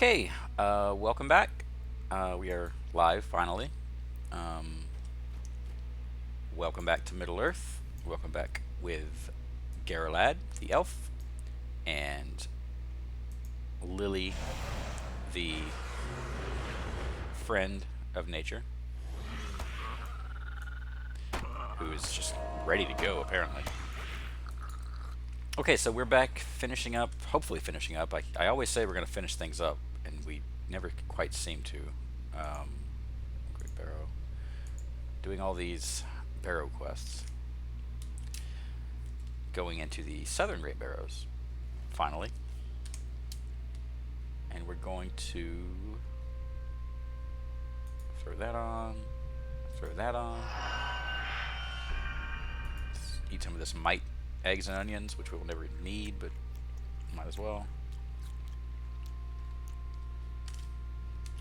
Okay, welcome back. We are live finally. Um, Welcome back to Middle Earth. Welcome back with Garalad, the elf, and Lily, the friend of nature, who is just ready to go, apparently. Okay, so we're back finishing up, hopefully finishing up. I always say we're going to finish things up, and we never quite seem to. Great Barrow. Doing all these Barrow quests. Going into the southern Great Barrows, finally. And we're going to throw that on, throw that on. Let's eat some of this mite eggs and onions, which we will never need, but might as well.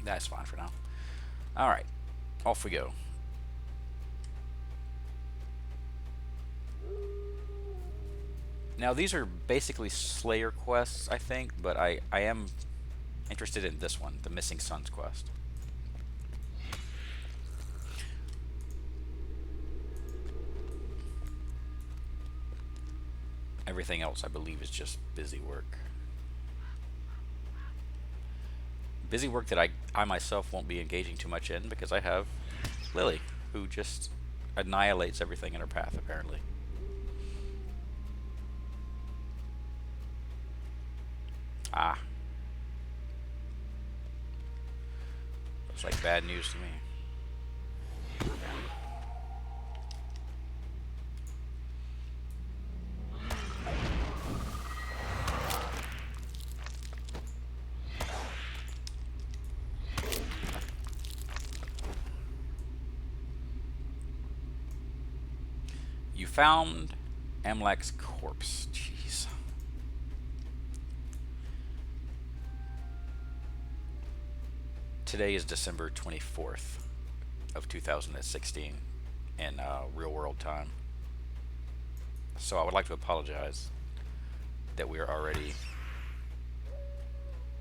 That's fine for now. Alright, off we go. Now these are basically Slayer quests, I think, but I am interested in this one, the Missing Sons quest. Everything else, I believe, is just busy work. Busy work that I myself won't be engaging too much in because I have Lily, who just annihilates everything in her path, apparently. Ah. Looks like bad news to me. You found Amlak's corpse. Jeez. Today is December 24th of 2016 in real world time. So I would like to apologize that we are already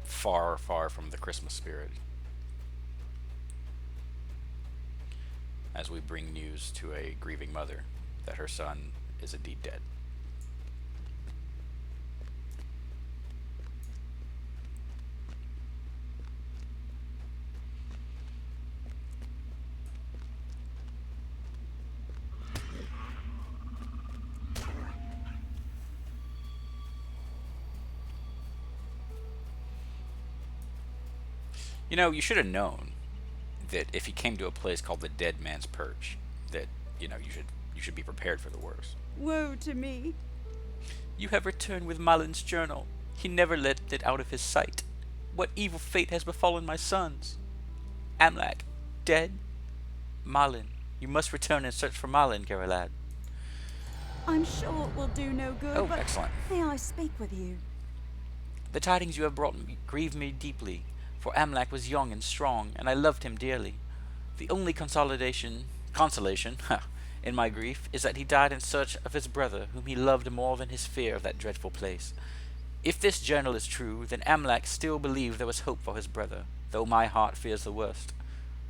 far, far from the Christmas spirit as we bring news to a grieving mother that her son is indeed dead. You know, you should have known that if he came to a place called the Dead Man's Perch, that you should be prepared for the worst. Woe to me! You have returned with Malin's journal. He never let it out of his sight. What evil fate has befallen my sons? Amlak, dead? Malin, you must return and search for Malin, Garalad. I'm sure it will do no good, Oh, but excellent. may I speak with you? The tidings you have brought me grieve me deeply, for Amlak was young and strong, and I loved him dearly. The only consolation, in my grief, is that he died in search of his brother, whom he loved more than his fear of that dreadful place. If this journal is true, then Amlak still believed there was hope for his brother, though my heart fears the worst.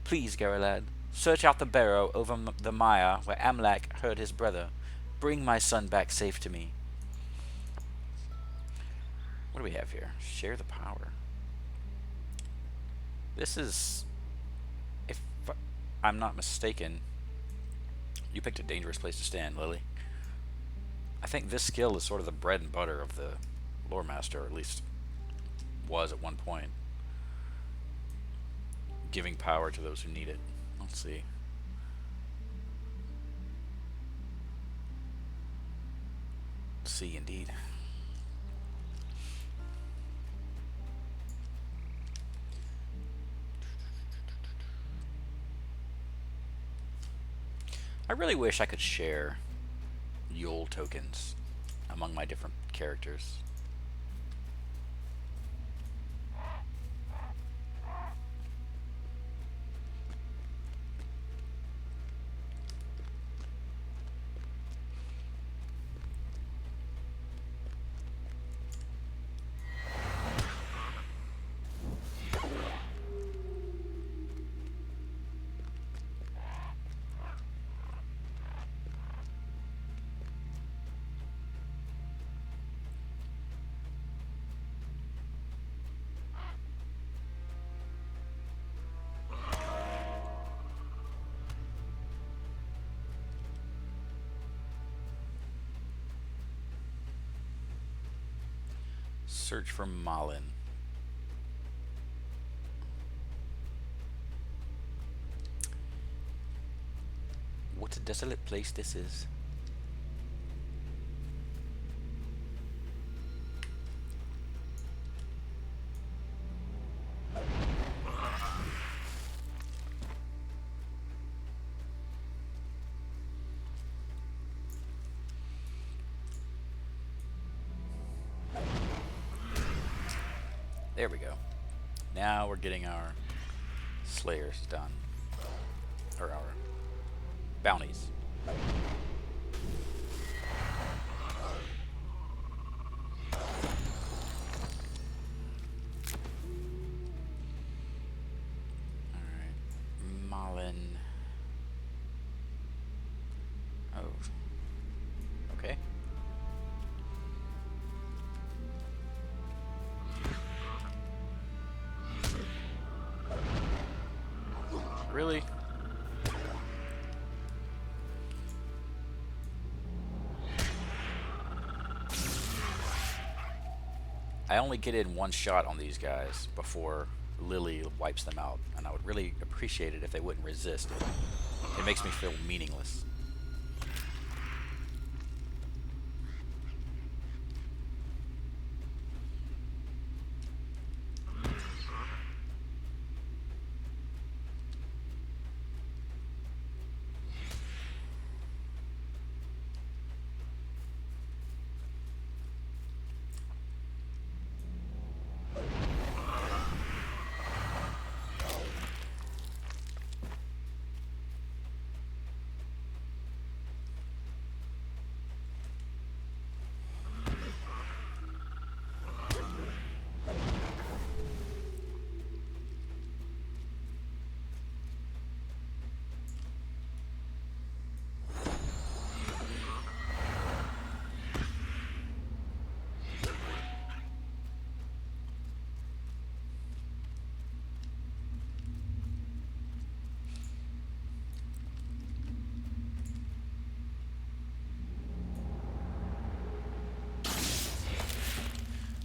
Please, Garalad, search out the barrow over the mire where Amlak heard his brother. Bring my son back safe to me. What do we have here? Share the power. This is, if I'm not mistaken, you picked a dangerous place to stand, Lily. I think this skill is sort of the bread and butter of the lore master, or at least was at one point. Giving power to those who need it. Let's see. See, indeed. I really wish I could share Yule tokens among my different characters. search for Malin. What a desolate place this is. There we go. Now we're getting our slayers done. Or our bounties. Alright. Malin. Oh. Okay. Really? I only get in one shot on these guys before Lily wipes them out, and I would really appreciate it if they wouldn't resist. It makes me feel meaningless.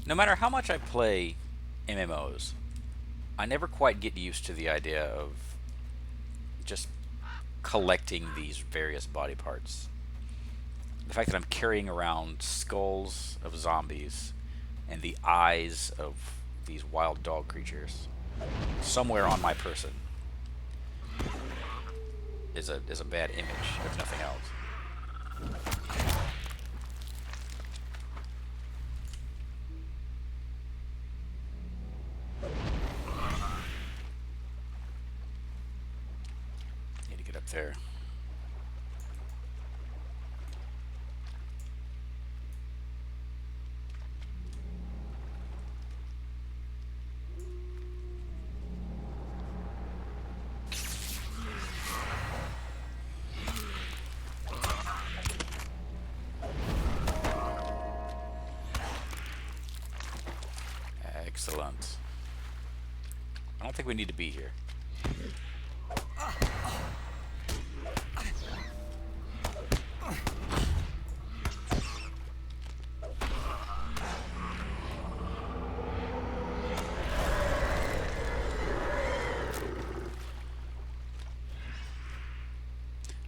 No matter how much I play MMOs, I never quite get used to the idea of just collecting these various body parts. The fact that I'm carrying around skulls of zombies and the eyes of these wild dog creatures somewhere on my person is a bad image, if nothing else. Need to get up there. Excellent. I don't think we need to be here.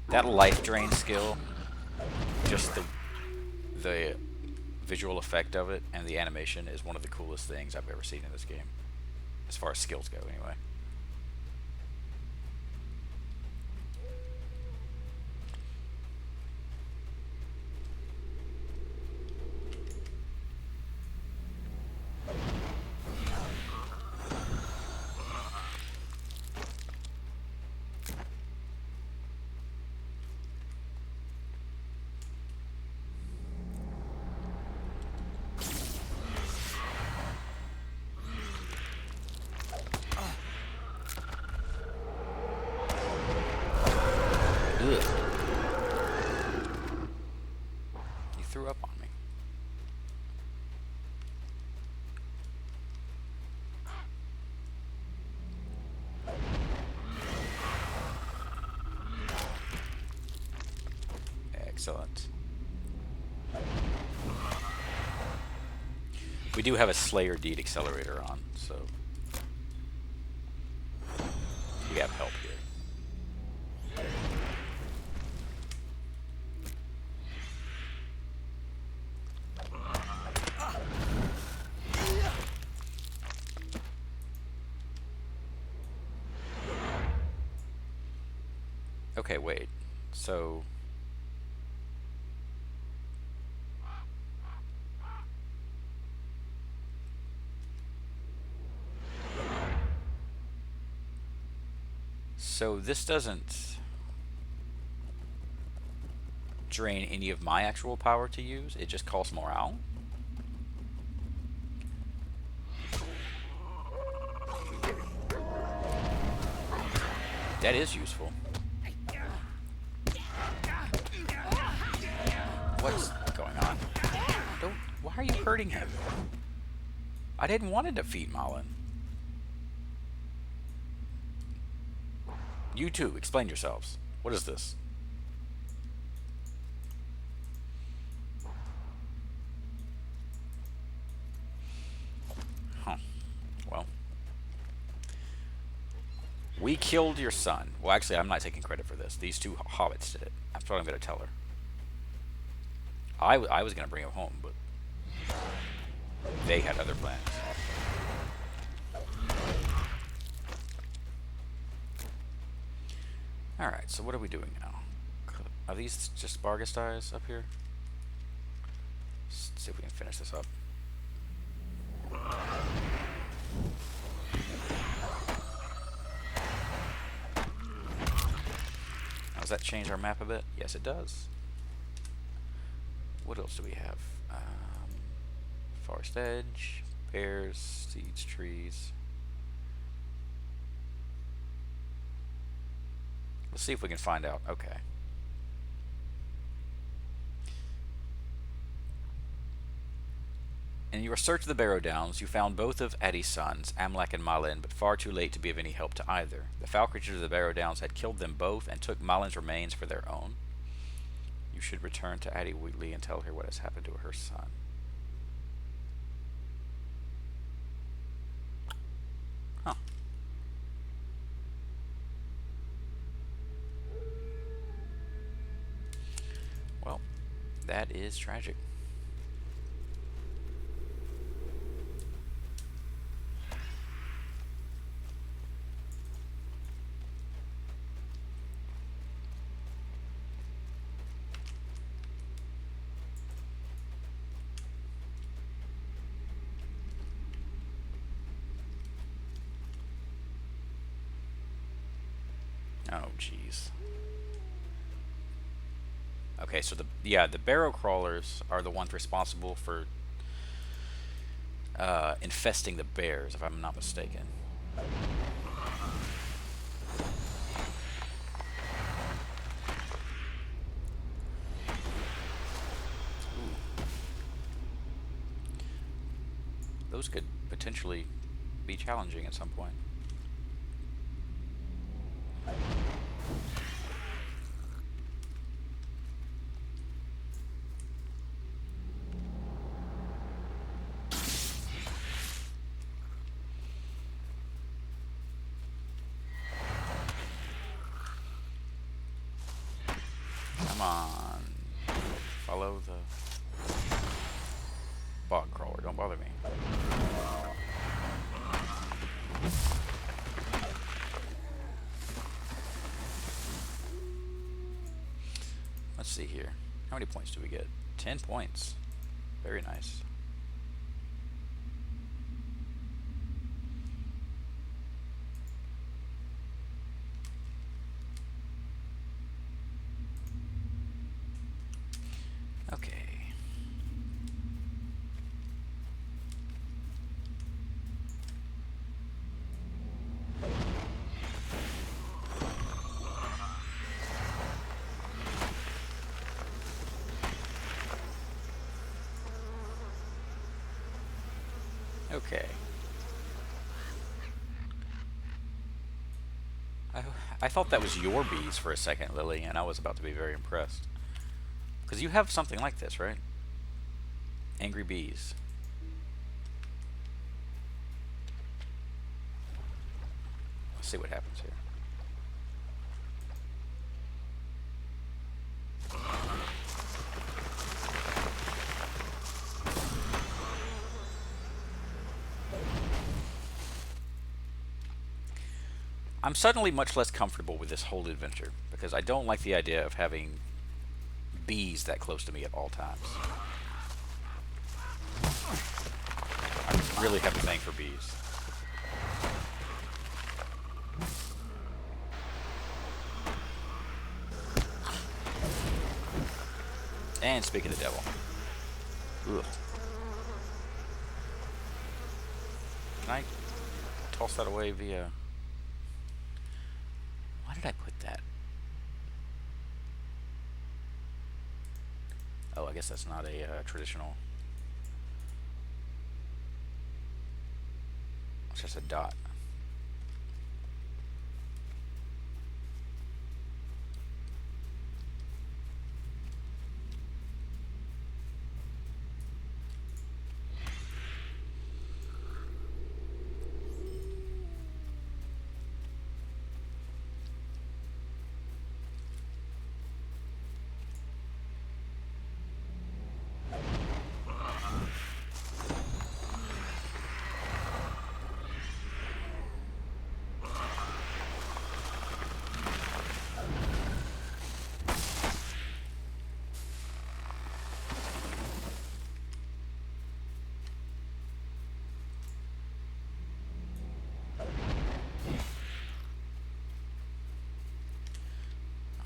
That life drain skill, just the visual effect of it and the animation is one of the coolest things I've ever seen in this game, as far as skills go anyway. Ugh. You threw up on me. Excellent. We do have a Slayer Deed accelerator on, so we have help here. Okay, wait. So this doesn't drain any of my actual power to use. It just costs morale. That is useful. What's going on? Don't. Why are you hurting him? I didn't want to defeat Malin. You two, explain yourselves. What is this? Huh. Well. We killed your son. Well, actually, I'm not taking credit for this. These two hobbits did it. That's what I'm going to tell her. I was going to bring him home, but they had other plans. Alright, so what are we doing now? Are these just Barghest eyes up here? Let's see if we can finish this up. Now, does that change our map a bit? Yes, it does. What else do we have? Forest edge, pears, seeds, trees. Let's see if we can find out. Okay. In your search of the barrow-downs, you found both of Addy's sons, Amlak and Malin, but far too late to be of any help to either. The foul creatures of the barrow-downs had killed them both and took Malin's remains for their own. You should return to Addy Wheatley and tell her what has happened to her son. Huh. Well, that is tragic. Oh, jeez. Okay, so the barrow crawlers are the ones responsible for infesting the bears, if I'm not mistaken. Ooh. Those could potentially be challenging at some point. Come on. Follow the bog crawler. Don't bother me. Let's see here. How many points do we get? 10 points. Very nice. Okay. Okay. I thought that was your bees for a second, Lily, and I was about to be very impressed. Because you have something like this, right? Angry bees. see what happens here. I'm suddenly much less comfortable with this whole adventure because I don't like the idea of having bees that close to me at all times. I really have a thing for bees. And speak of the devil. Ugh. Can I toss that away via... Why did I put that? Oh, I guess that's not a traditional... It's just a dot.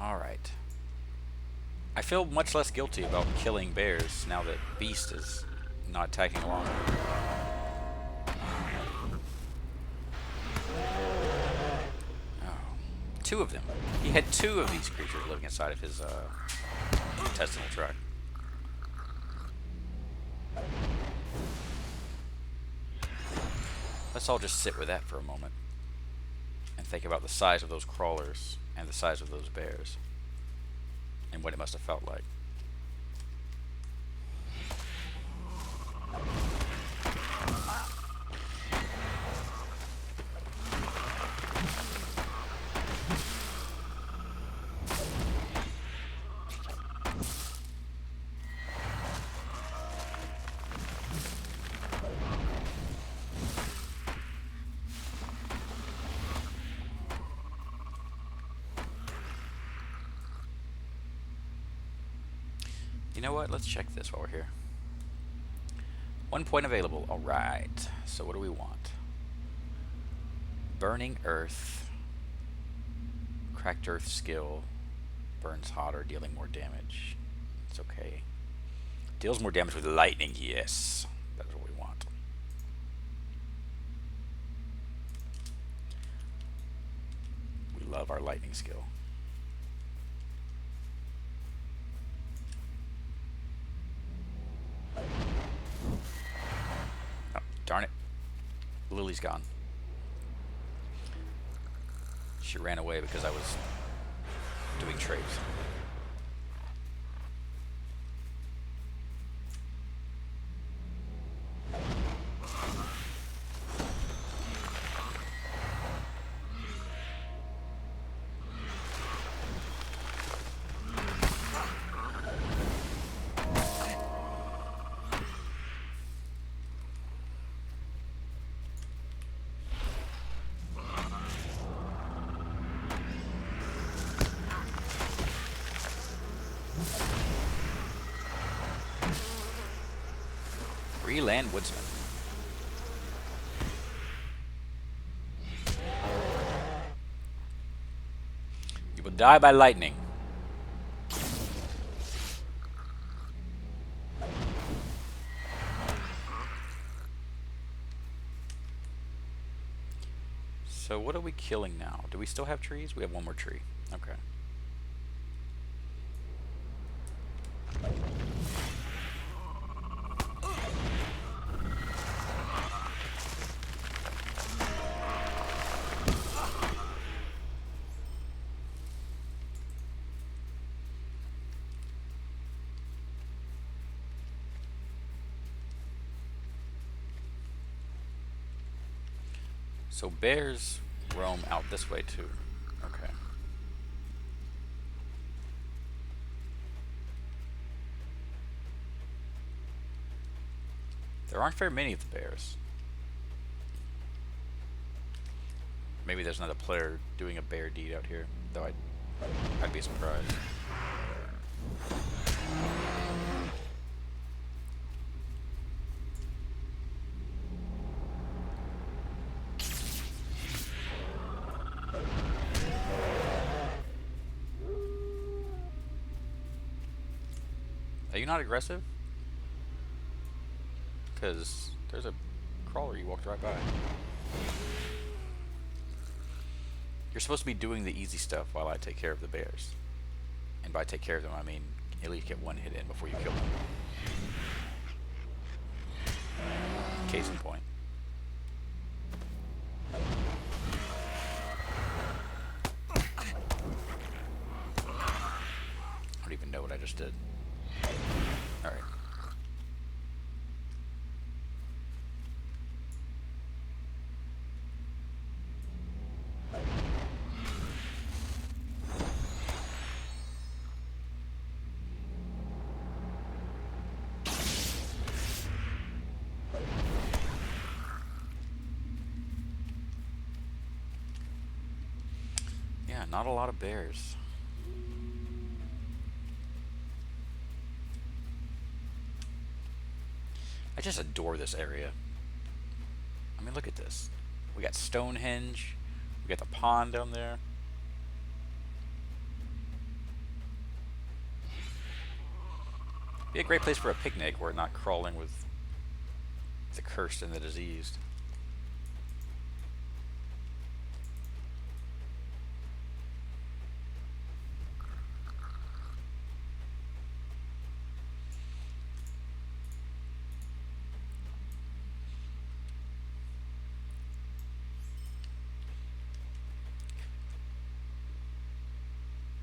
Alright. I feel much less guilty about killing bears now that Beast is not attacking along. Oh. Two of them. He had two of these creatures living inside of his intestinal tract. Let's all just sit with that for a moment and think about the size of those crawlers and the size of those bears and what it must have felt like. You know what? Let's check this while we're here. 1 point available. Alright. So what do we want? Burning Earth. Cracked Earth skill. Burns hotter, dealing more damage. It's okay. Deals more damage with lightning. Yes. That's what we want. We love our lightning skill. Darn it. Lily's gone. She ran away because I was doing trades. Bree-land woodsman. You will die by lightning. So what are we killing now? Do we still have trees? We have one more tree. Okay. So bears roam out this way too. Okay. There aren't very many of the bears. Maybe there's not a player doing a bear deed out here, though I'd be surprised. Are you not aggressive? Because there's a crawler you walked right by. You're supposed to be doing the easy stuff while I take care of the bears. And by take care of them, I mean at least get one hit in before you kill them. Case in point. I don't even know what I just did. Alright. Yeah, not a lot of bears. I just adore this area. I mean, look at this. We got Stonehenge. We got the pond down there. Be a great place for a picnic where we're not crawling with the cursed and the diseased.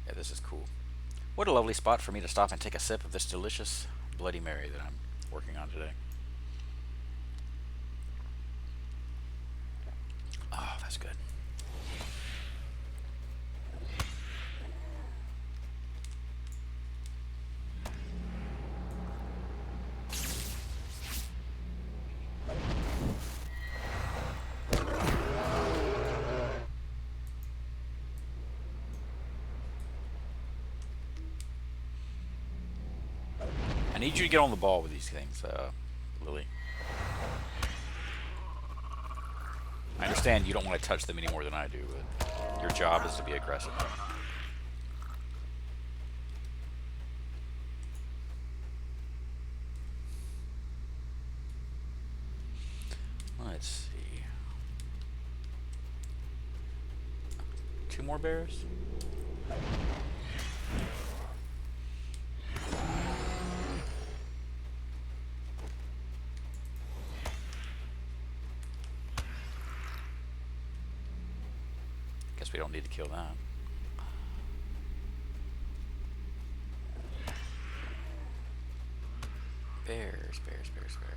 Yeah, this is cool. What a lovely spot for me to stop and take a sip of this delicious Bloody Mary that I'm working on today. Oh, that's good. I need you to get on the ball with these things, Lily. I understand you don't want to touch them any more than I do, but your job is to be aggressive. Let's see. 2 more bears? Guess we don't need to kill that. Bears, bears, bears, bears.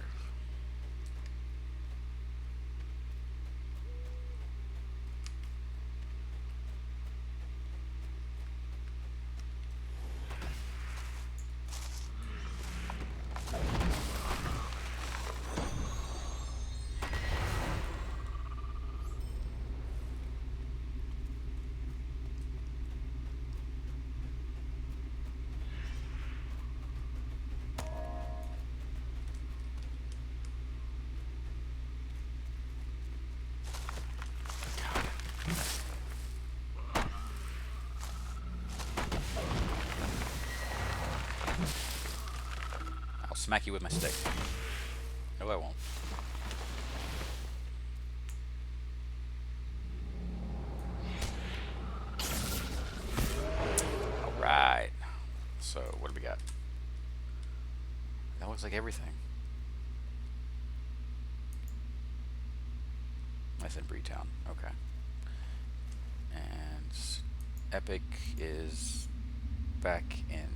I'll smack you with my stick. No, I won't. Alright. So, what do we got? That looks like everything. That's in Breetown. Okay. And Epic is back in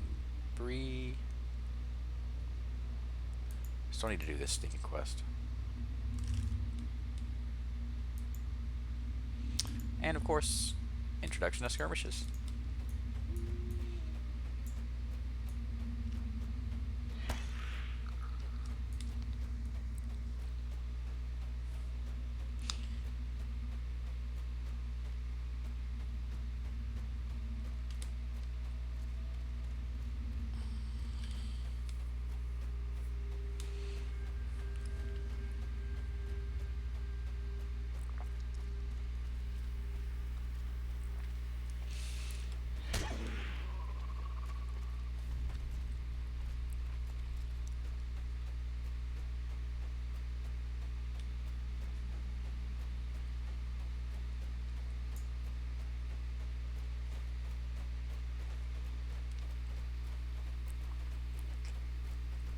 Bree. Still need to do this stinking quest. and of course, introduction to skirmishes.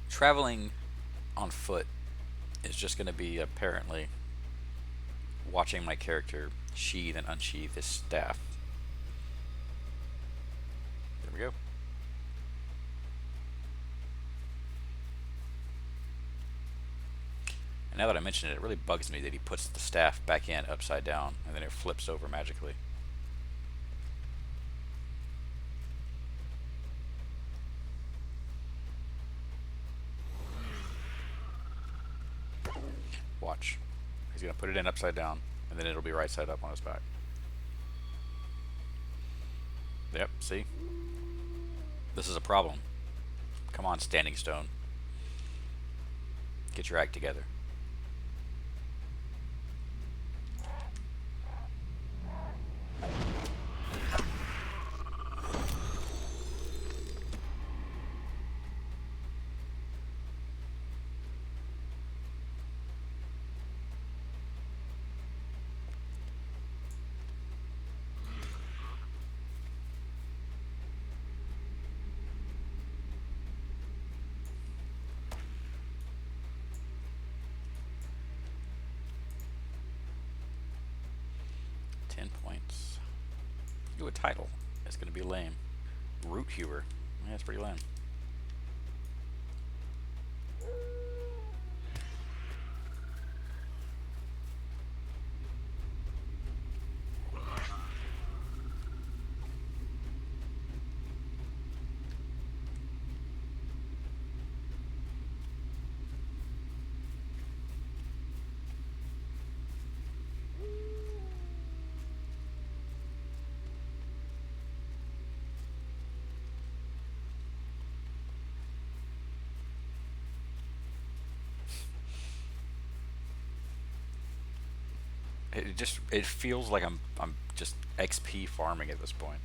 Traveling on foot is just going to be apparently watching my character sheathe and unsheathe his staff. There we go. And now that I mention it, it really bugs me that he puts the staff back in upside down and then it flips over magically. Watch. He's going to put it in upside down and then it'll be right side up on his back. Yep, see? This is a problem. Come on, Standing Stone. Get your act together. Points. Do a title. It's going to be lame. Root Hewer. Yeah, that's pretty lame. It feels like I'm just XP farming at this point.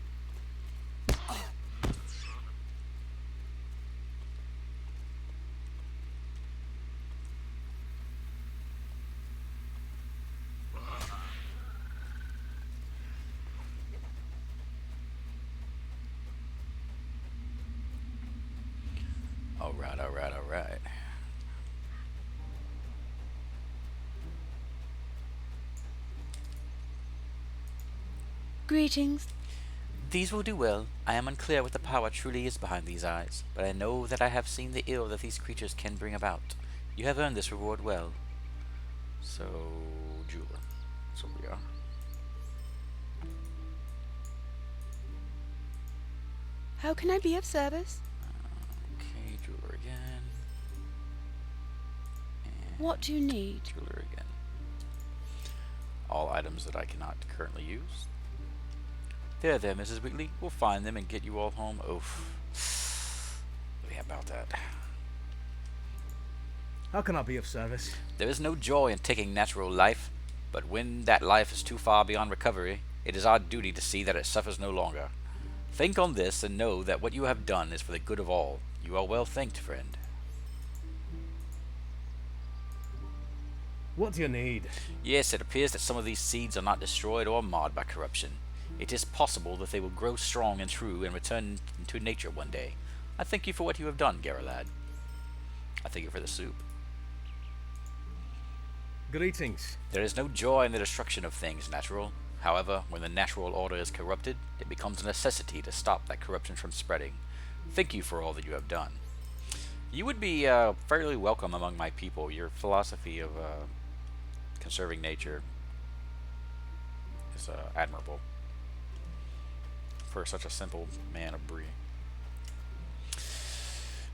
All right. Greetings. These will do well. I am unclear what the power truly is behind these eyes, but I know that I have seen the ill that these creatures can bring about. You have earned this reward well. So, jeweler. So we are. How can I be of service? Okay, jeweler again. And What do you need? jeweler again. All items that I cannot currently use. There, Mrs. Wheatley. We'll find them and get you all home. Oof. Yeah, about that. How can I be of service? There is no joy in taking natural life, but when that life is too far beyond recovery, it is our duty to see that it suffers no longer. Think on this and know that what you have done is for the good of all. You are well thanked, friend. What do you need? Yes, it appears that some of these seeds are not destroyed or marred by corruption. It is possible that they will grow strong and true and return to nature one day. I thank you for what you have done, Garrelad. I thank you for the soup. Greetings. There is no joy in the destruction of things natural. However, when the natural order is corrupted, it becomes a necessity to stop that corruption from spreading. Thank you for all that you have done. You would be fairly welcome among my people. Your philosophy of conserving nature is admirable for such a simple man of Bree.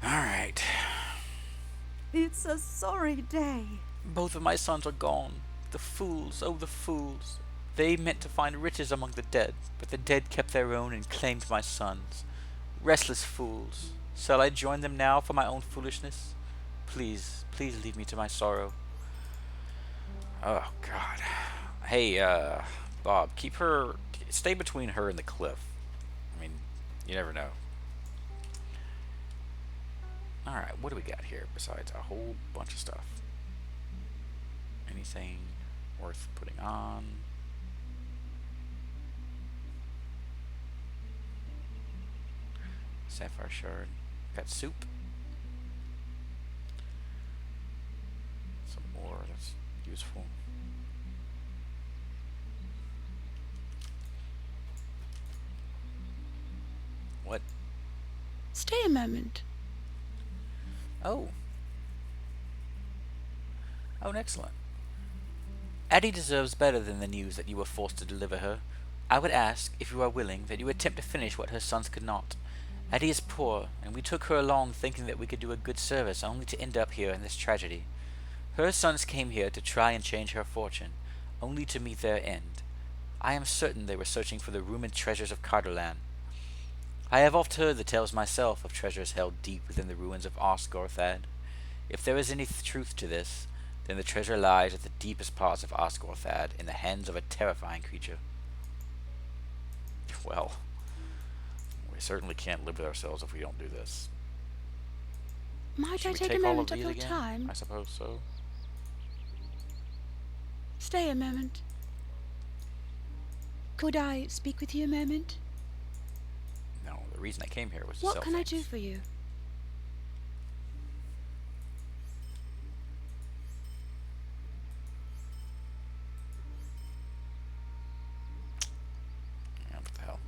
Alright. It's a sorry day. Both of my sons are gone. The fools, oh the fools. They meant to find riches among the dead, but the dead kept their own and claimed my sons. Restless fools. Shall I join them now for my own foolishness? Please, please leave me to my sorrow. Oh, God. Hey, Bob, stay between her and the cliff. I mean, you never know. Alright, what do we got here besides a whole bunch of stuff? Anything worth putting on? Sapphire shard. Got soup. Some ore, that's useful. What? Stay a moment. Oh. Oh, excellent. Addie deserves better than the news that you were forced to deliver her. I would ask, if you are willing, that you attempt to finish what her sons could not. Addie is poor, and we took her along thinking that we could do a good service, only to end up here in this tragedy. Her sons came here to try and change her fortune, only to meet their end. I am certain they were searching for the rumored treasures of Cardolan. I have oft heard the tales myself of treasures held deep within the ruins of Osgorthad. If there is any truth to this, then the treasure lies at the deepest parts of Osgorthad in the hands of a terrifying creature. Well, we certainly can't live with ourselves if we don't do this. Might Should I we take a take all of moment of these your again? time? I suppose so. Stay a moment. Could I speak with you a moment? No, the reason I came here was to What sell can I do things. for you? Yeah, what the hell?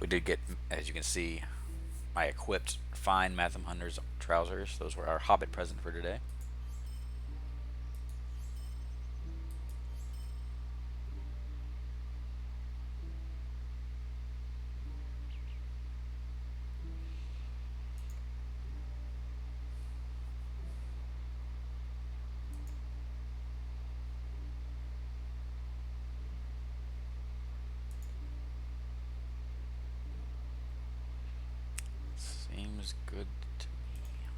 We did get, as you can see, I equipped fine Matham Hunter's trousers. Those were our Hobbit present for today. Seems good to me.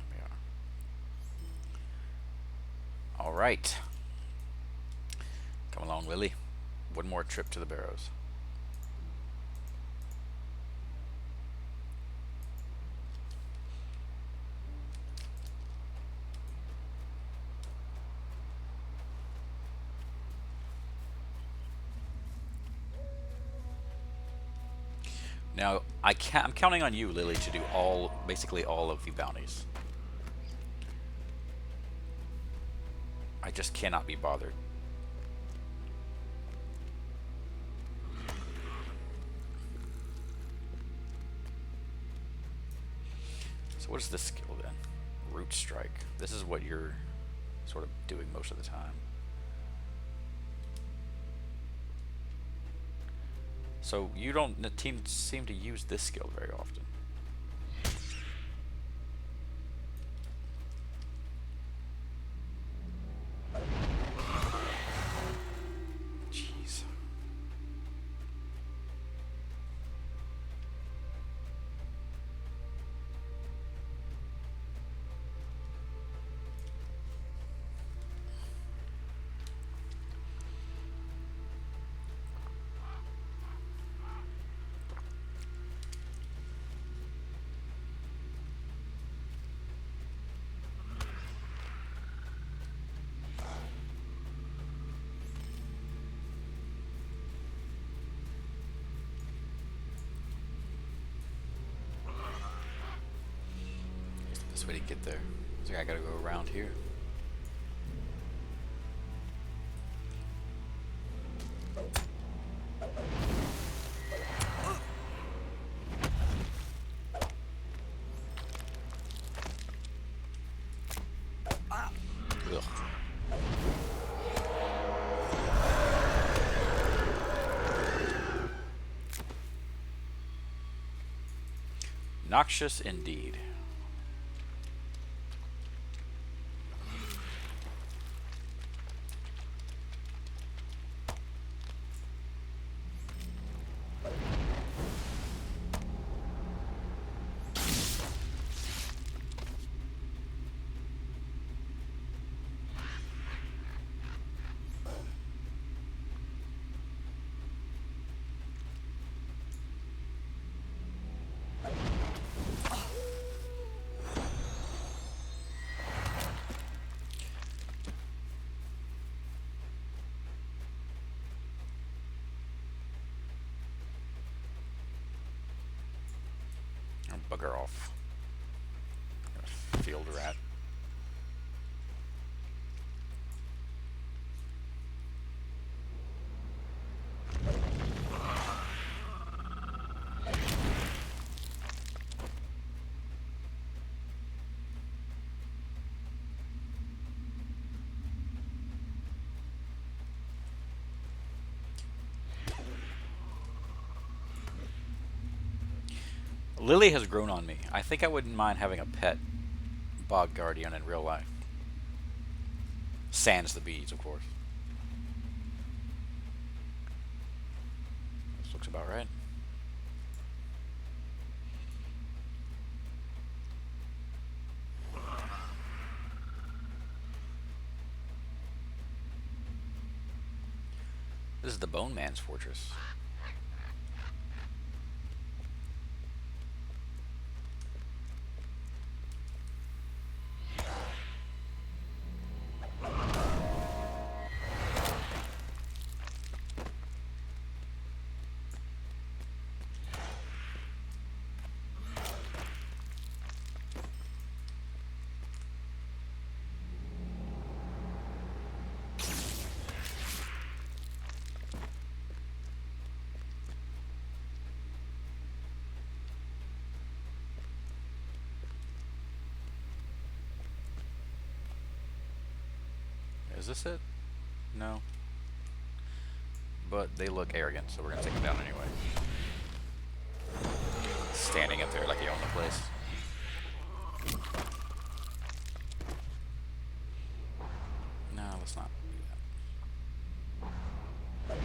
There we are. Alright. Come along, Lily. One more trip to the Barrows. Now, I'm counting on you, Lily, to do basically all of the bounties. I just cannot be bothered. So what is this skill then? Root Strike. This is what you're sort of doing most of the time. So you don't seem to use this skill very often. Jeez. This way to get there. So I gotta go around here. Noxious indeed. Bugger off. Field rat. Lily has grown on me. I think I wouldn't mind having a pet bog guardian in real life. Sans the bees, of course. This looks about right. This is the Bone Man's fortress. Is this it? No. But they look arrogant, so we're gonna take them down anyway. Standing up there like you own the place. No, let's not do that.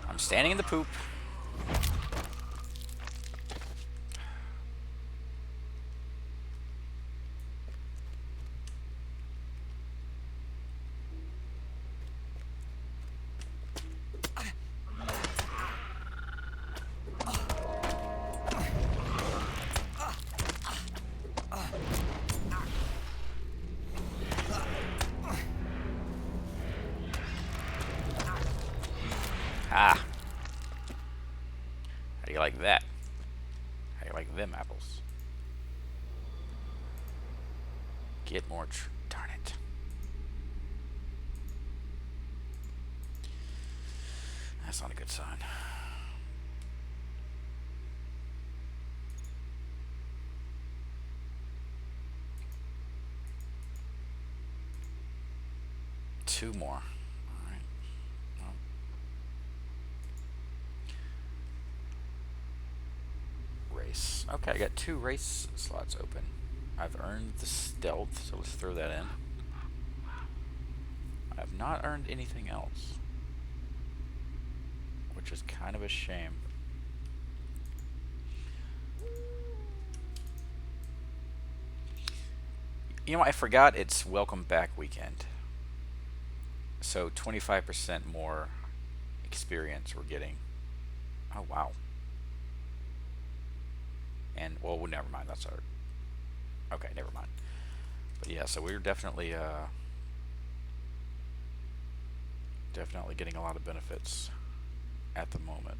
I'm standing in the poop. Ah. How do you like that? How do you like them apples? Get more darn it. That's not a good sign. Two more. Okay, I got 2 race slots open. I've earned the stealth, so let's throw that in. I have not earned anything else, which is kind of a shame. You know, I forgot it's welcome back weekend. So 25% more experience we're getting. Oh, wow. And, well, never mind. That's our... Okay, never mind. But yeah, so we're definitely getting a lot of benefits at the moment.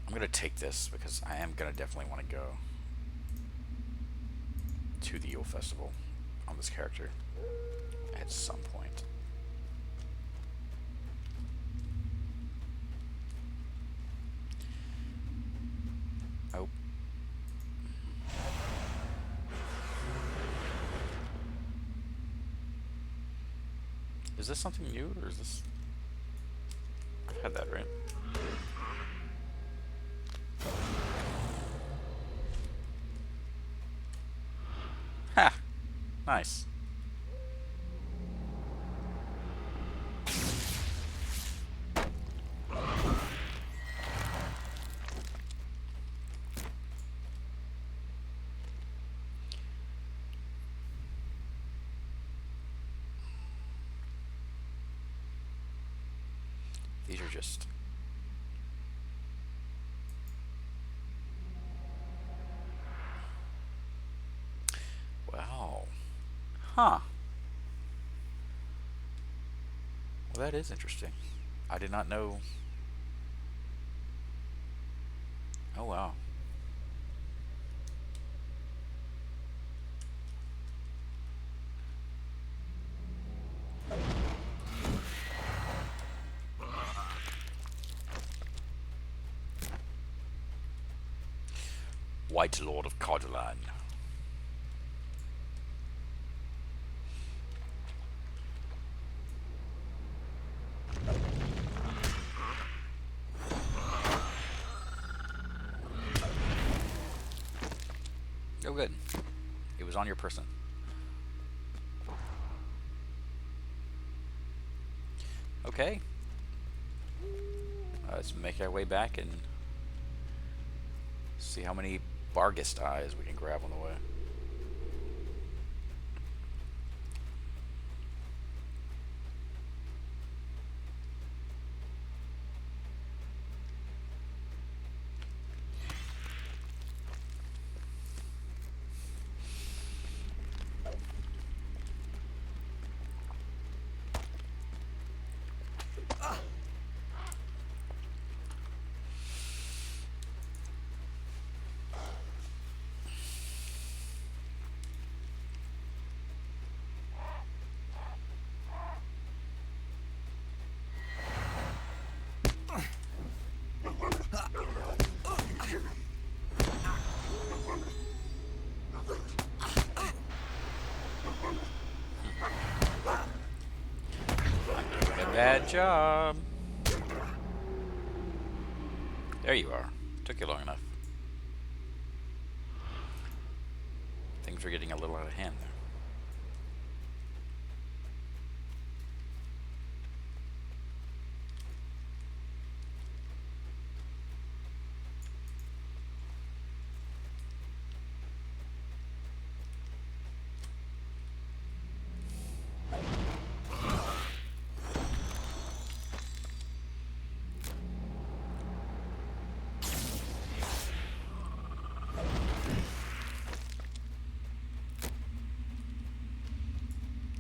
I'm going to take this because I am going to definitely want to go to the Yule Festival on this character at some point. Oh. Is this something new, or is this... I've had that, right? Ha! Nice. These are just... Wow. Huh. Well, that is interesting. I did not know... Oh, wow. White Lord of Cardolan. Oh, good. It was on your person. Okay. Let's make our way back and see how many Barghest eyes we can grab on the way. Bad job. There you are. Took you long enough. Things are getting a little out of hand there.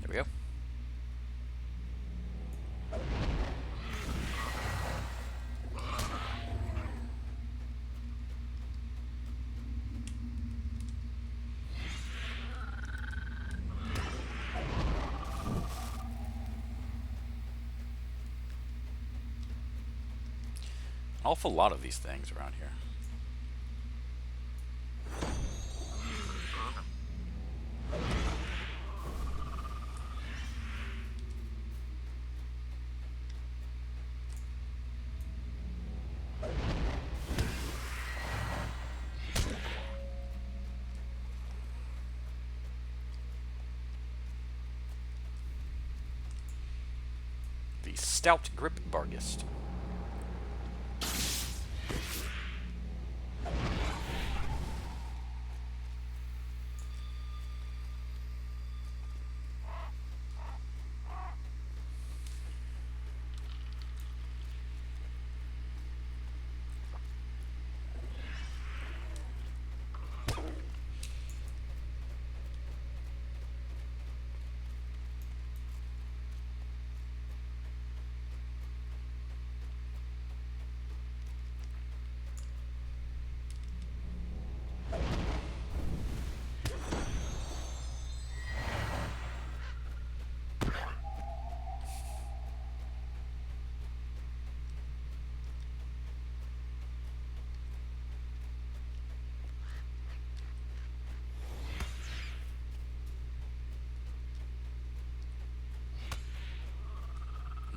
There we go. An awful lot of these things around here. The Stout Grip Barghest.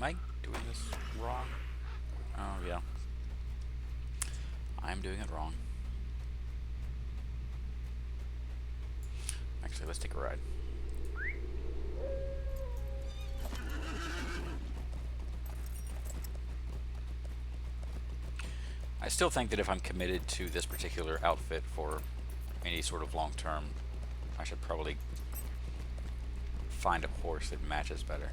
Am I doing this wrong? Oh, yeah. I'm doing it wrong. Actually, let's take a ride. I still think that if I'm committed to this particular outfit for any sort of long term, I should probably find a horse that matches better.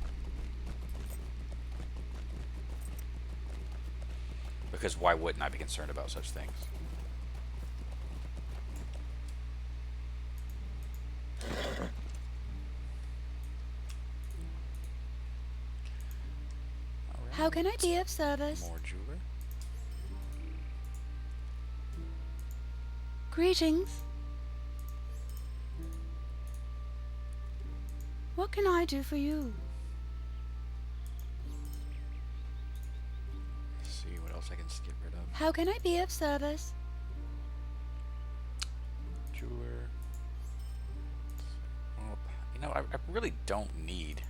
Because why wouldn't I be concerned about such things? How can I be of service? More jeweler. Greetings. What can I do for you? Let's see what else I can get rid of. How can I be of service? Jeweler. Well, you know, I really don't need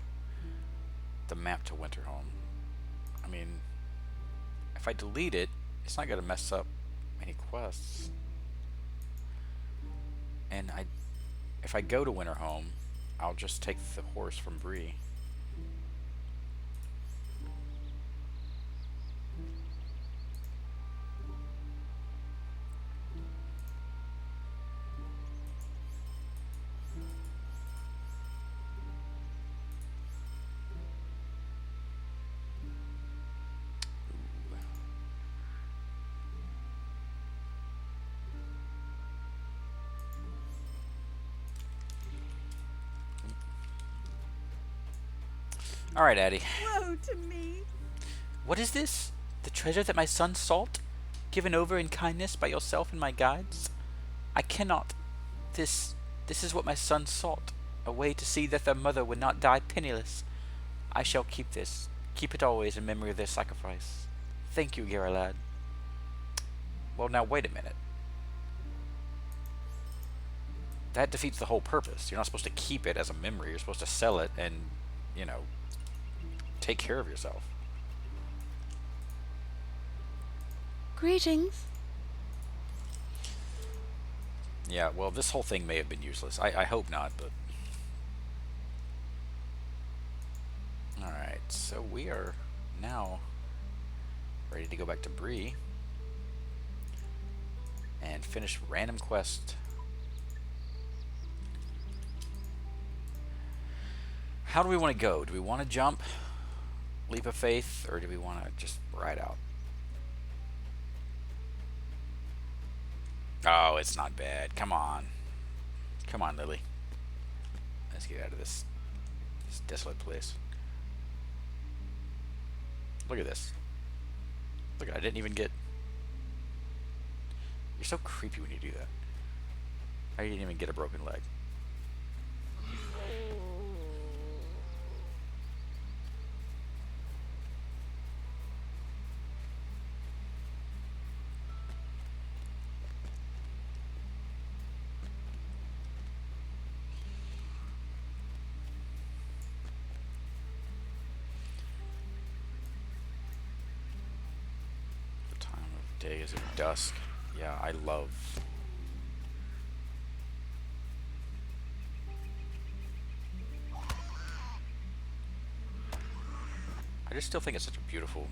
the map to Winterhome. I mean, if I delete it, it's not going to mess up any quests. And if I go to Winterhome, I'll just take the horse from Bree. Alright, Addie. Woe to me! What is this? The treasure that my son sought? Given over in kindness by yourself and my guides? I cannot. This is what my son sought. A way to see that their mother would not die penniless. I shall keep this. Keep it always in memory of their sacrifice. Thank you, Gara lad. Well, now wait a minute. That defeats the whole purpose. You're not supposed to keep it as a memory. You're supposed to sell it and, you know, take care of yourself. Greetings. Yeah, well, this whole thing may have been useless. I hope not, but... Alright, so we are now ready to go back to Bree and finish random quest. How do we want to go? Do we want to jump, leap of faith, or do we want to just ride out? Oh, it's not bad. Come on. Come on, Lily. Let's get out of this desolate place. Look at this. Look, I didn't even get... You're so creepy when you do that. I didn't even get a broken leg. What time of day is it? Dusk. Yeah, I love... I just still think it's such a beautiful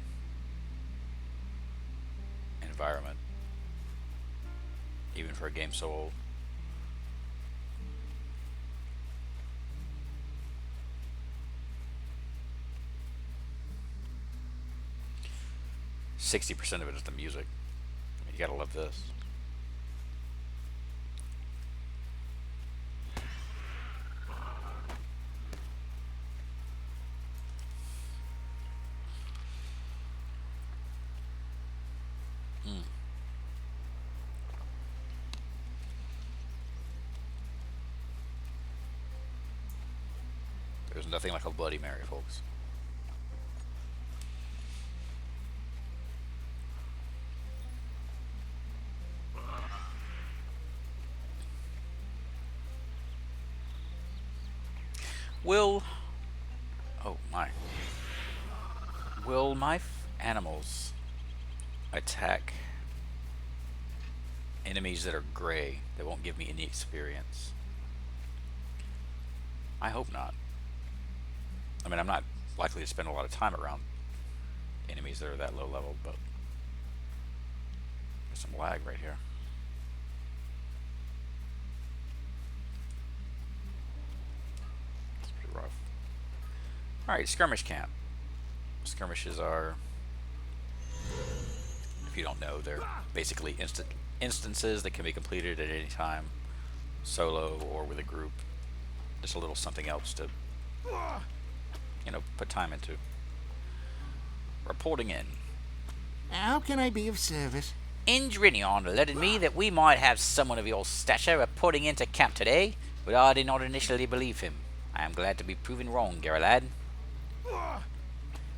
environment, even for a game so old. %60 of it is the music. I mean, you gotta love this. There's nothing like a Bloody Mary, folks. Oh my. Will my animals attack enemies that are gray. That won't give me any experience. I hope not. I mean, I'm not likely to spend a lot of time around enemies that are that low level, but there's some lag right here. It's pretty rough. Alright, skirmish camp. Skirmishes are, if you don't know, they're basically instances that can be completed at any time, solo or with a group. Just a little something else to, put time into. Reporting in. How can I be of service? Indrinion alerted me that we might have someone of your stature reporting into camp today, but I did not initially believe him. I am glad to be proven wrong, Garrelad.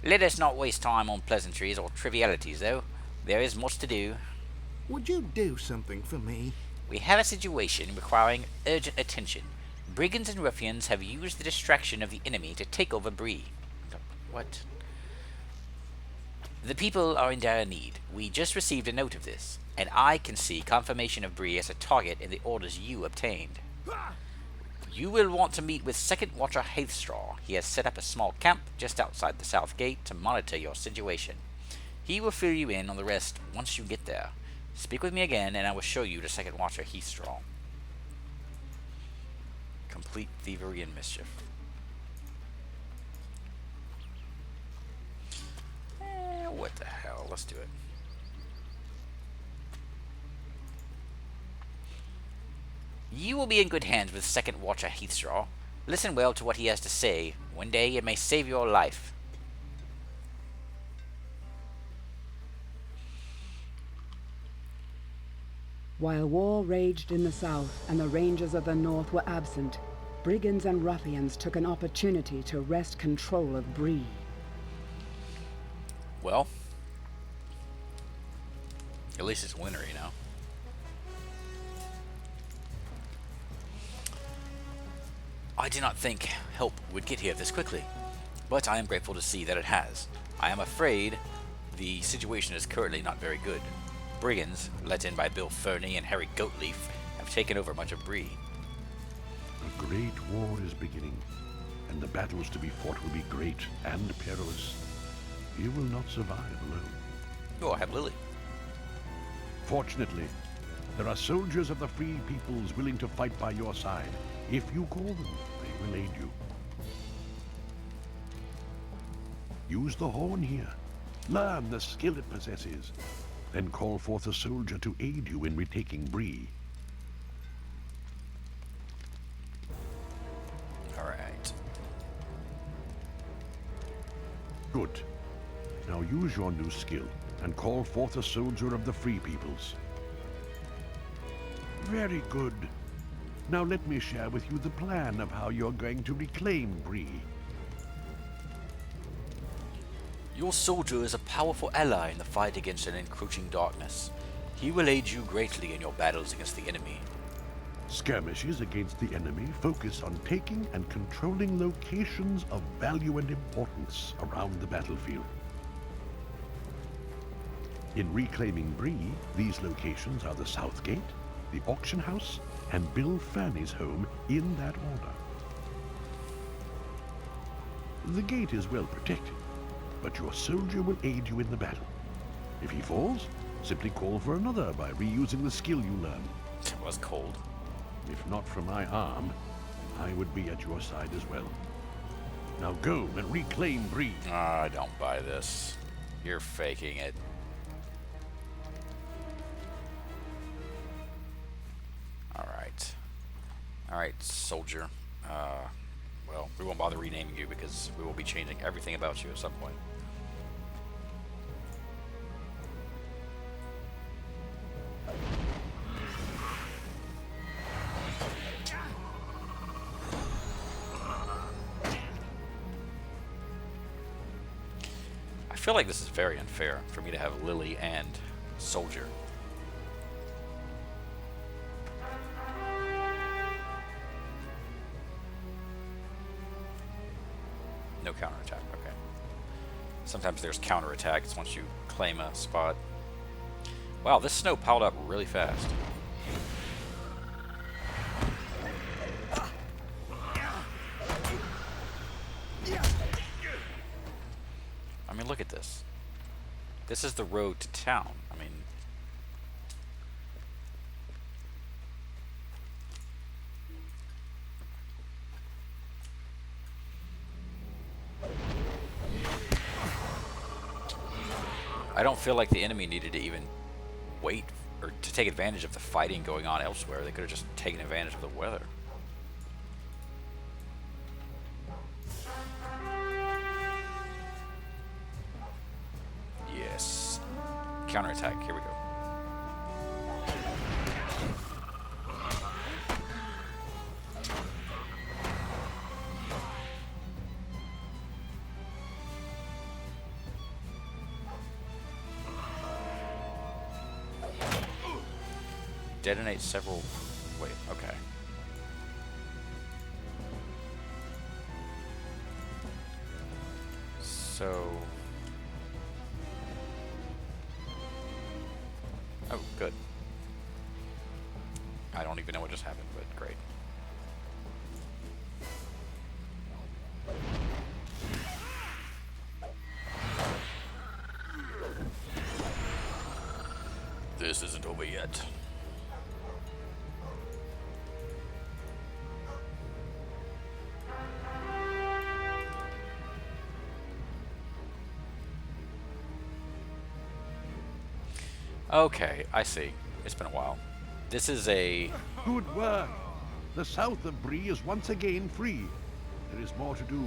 Let us not waste time on pleasantries or trivialities, though. There is much to do. Would you do something for me? We have a situation requiring urgent attention. Brigands and ruffians have used the distraction of the enemy to take over Bree. What? The people are in dire need. We just received a note of this, and I can see confirmation of Bree as a target in the orders you obtained. You will want to meet with Second Watcher Haithstraw. He has set up a small camp just outside the south gate to monitor your situation. He will fill you in on the rest once you get there. Speak with me again, and I will show you the Second Watcher Haithstraw. Complete thievery and mischief. What the hell? Let's do it. You will be in good hands with Second Watcher Haithstraw. Listen well to what he has to say. One day it may save your life. While war raged in the south and the rangers of the north were absent, brigands and ruffians took an opportunity to wrest control of Bree. Well, at least it's winter, you know. I did not think help would get here this quickly, but I am grateful to see that it has. I am afraid the situation is currently not very good. Brigands, led in by Bill Fernie and Harry Goatleaf, have taken over much of Bree. A great war is beginning, and the battles to be fought will be great and perilous. You will not survive alone. Oh, I have Lily. Fortunately, there are soldiers of the Free Peoples willing to fight by your side. If you call them, they will aid you. Use the horn here. Learn the skill it possesses. Then call forth a soldier to aid you in retaking Bree. All right. Good. Now use your new skill and call forth a soldier of the Free Peoples. Very good. Now let me share with you the plan of how you're going to reclaim Bree. Your soldier is a powerful ally in the fight against an encroaching darkness. He will aid you greatly in your battles against the enemy. Skirmishes against the enemy focus on taking and controlling locations of value and importance around the battlefield. In reclaiming Bree, these locations are the South Gate, the Auction House, and Bill Fernie's home in that order. The gate is well protected, but your soldier will aid you in the battle. If he falls, simply call for another by reusing the skill you learned. It was cold. If not for my arm, I would be at your side as well. Now go and reclaim Bree. I don't buy this. You're faking it. Alright, soldier. Well, we won't bother renaming you because we will be changing everything about you at some point. I feel like this is very unfair for me to have Lily and soldier. No counterattack, okay. Sometimes there's counterattack. It's once you claim a spot. Wow, this snow piled up really fast. I mean, look at this. This is the road to town. I mean... I don't feel like the enemy needed to even wait or to take advantage of the fighting going on elsewhere. They could have just taken advantage of the weather. Yes. Counterattack. Here we go. Detonate several... Wait, okay. So... Oh, good. I don't even know what just happened, but great. This isn't over yet. Okay, I see. It's been a while. This is a... Good work. The south of Bree is once again free. There is more to do,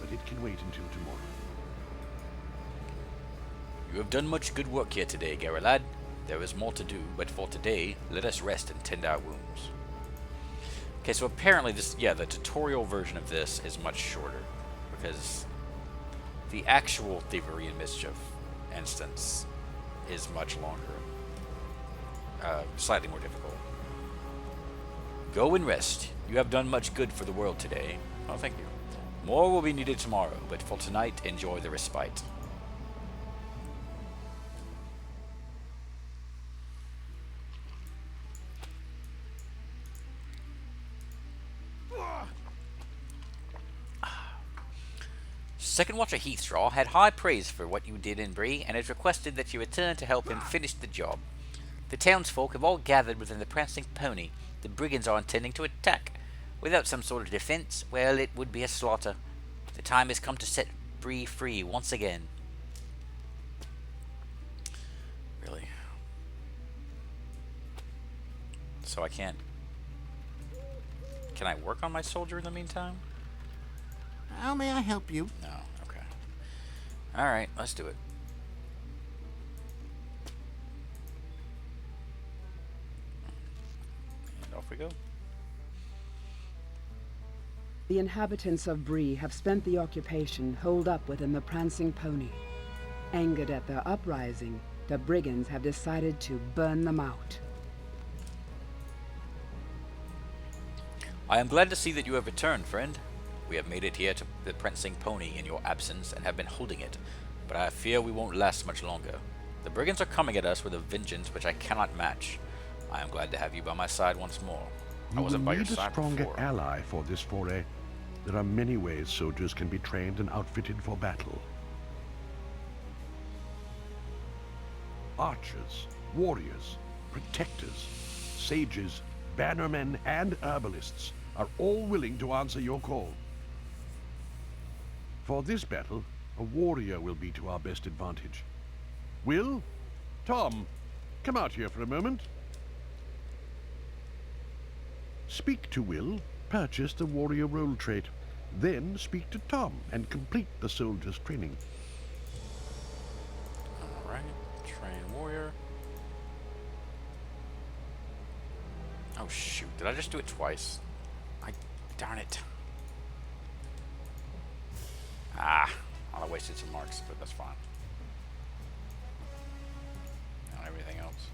but it can wait until tomorrow. You have done much good work here today, Gary lad. There is more to do, but for today, let us rest and tend our wounds. Okay, so apparently this... Yeah, the tutorial version of this is much shorter, because the actual Thievery and Mischief instance is much longer. Slightly more difficult. Go and rest. You have done much good for the world today. Oh, thank you. More will be needed tomorrow, but for tonight, enjoy the respite. Second Watcher Heathstraw had high praise for what you did in Bree, and has requested that you return to help him finish the job. The townsfolk have all gathered within the prancing pony. The brigands are intending to attack. Without some sort of defense, well, it would be a slaughter. The time has come to set Bree free once again. Really? So I can't... Can I work on my soldier in the meantime? How may I help you? No, okay. Alright, let's do it. And off we go. The inhabitants of Bree have spent the occupation holed up within the prancing pony. Angered at their uprising, the brigands have decided to burn them out. I am glad to see that you have returned, friend. We have made it here to the prancing pony in your absence and have been holding it, but I fear we won't last much longer. The brigands are coming at us with a vengeance which I cannot match. I am glad to have you by my side once more. I wasn't by your need a side stronger before. ally for this foray. There are many ways soldiers can be trained and outfitted for battle. Archers, warriors, protectors, sages, bannermen, and herbalists are all willing to answer your call. For this battle, a warrior will be to our best advantage. Will? Tom, come out here for a moment. Speak to Will, purchase the warrior role trait. Then speak to Tom and complete the soldier's training. Alright, train warrior. Oh shoot, did I just do it twice? Darn it. Ah, well, I wasted some marks, but that's fine. Not everything else.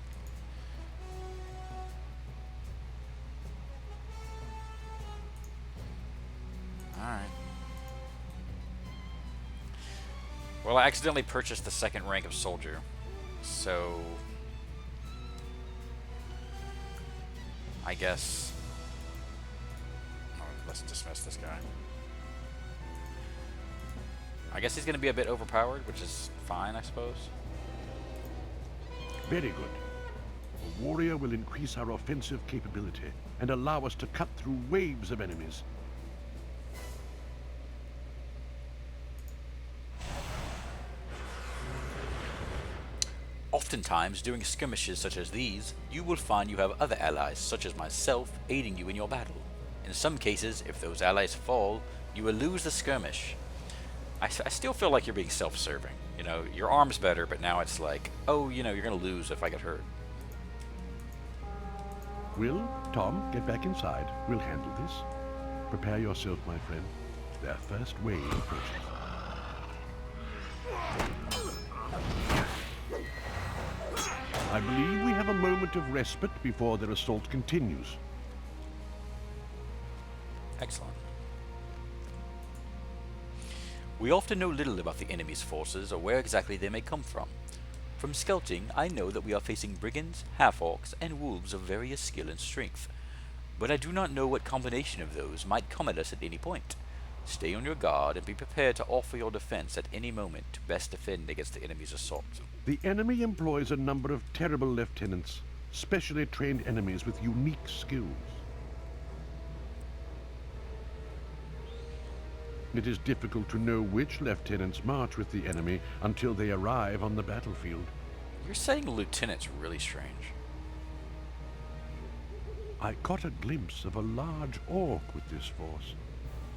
Alright. Well, I accidentally purchased the second rank of soldier, so I guess... Oh, let's dismiss this guy. I guess he's going to be a bit overpowered, which is fine, I suppose. Very good. A warrior will increase our offensive capability and allow us to cut through waves of enemies. Oftentimes, during skirmishes such as these, you will find you have other allies, such as myself, aiding you in your battle. In some cases, if those allies fall, you will lose the skirmish. I still feel like you're being self-serving. You know, your arm's better, but now it's like, oh, you know, you're going to lose if I get hurt. Will, Tom, get back inside. We'll handle this. Prepare yourself, my friend. Their first wave approaches. I believe we have a moment of respite before their assault continues. Excellent. We often know little about the enemy's forces or where exactly they may come from. From scouting, I know that we are facing brigands, half-orcs, and wolves of various skill and strength, but I do not know what combination of those might come at us at any point. Stay on your guard and be prepared to offer your defense at any moment to best defend against the enemy's assault. The enemy employs a number of terrible lieutenants, specially trained enemies with unique skills. It is difficult to know which lieutenants march with the enemy until they arrive on the battlefield. You're saying lieutenant's really strange. I caught a glimpse of a large orc with this force.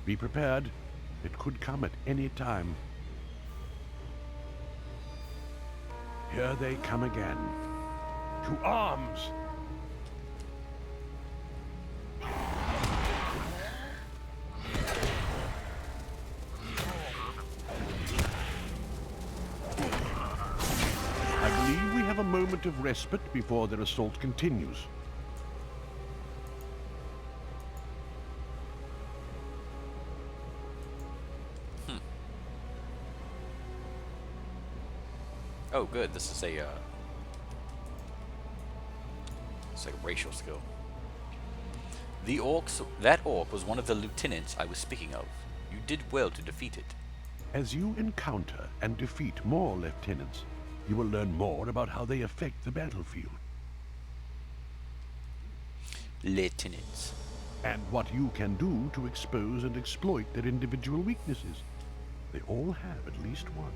Be prepared. It could come at any time. Here they come again. To arms! I believe we have a moment of respite before their assault continues. Oh, good. This is a, it's like a racial skill. That orc was one of the lieutenants I was speaking of. You did well to defeat it. As you encounter and defeat more lieutenants, you will learn more about how they affect the battlefield. Lieutenants. And what you can do to expose and exploit their individual weaknesses. They all have at least one.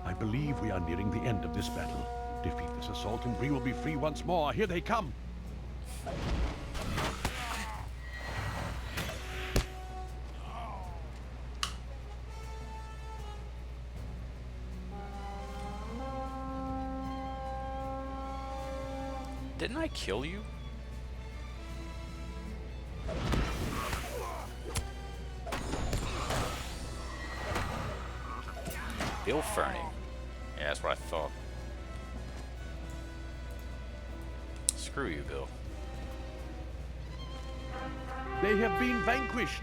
I believe we are nearing the end of this battle. Defeat this assault and Bree will be free once more. Here they come! Didn't I kill you? Bill Fernie. Yeah, that's what I thought. Screw you, Bill. They have been vanquished!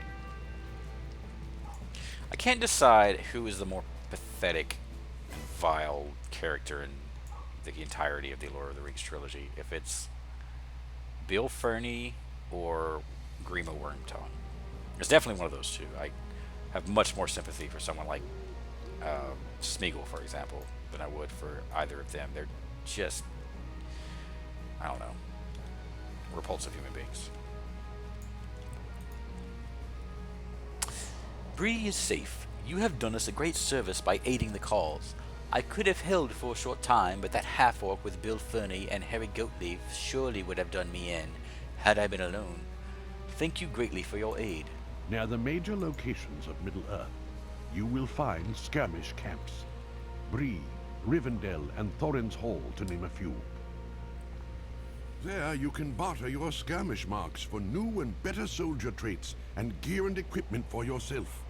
I can't decide who is the more pathetic and vile character in the entirety of the Lord of the Rings trilogy. If it's Bill Fernie or Grima Wormtongue. It's definitely one of those two. I have much more sympathy for someone like Smeagol, for example, than I would for either of them. They're just, I don't know, repulsive human beings. Bree is safe. You have done us a great service by aiding the cause. I could have held for a short time, but that half-orc with Bill Fernie and Harry Goatleaf surely would have done me in, had I been alone. Thank you greatly for your aid. Near the major locations of Middle-earth, you will find skirmish camps. Bree, Rivendell, and Thorin's Hall, to name a few. There you can barter your skirmish marks for new and better soldier traits and gear and equipment for yourself.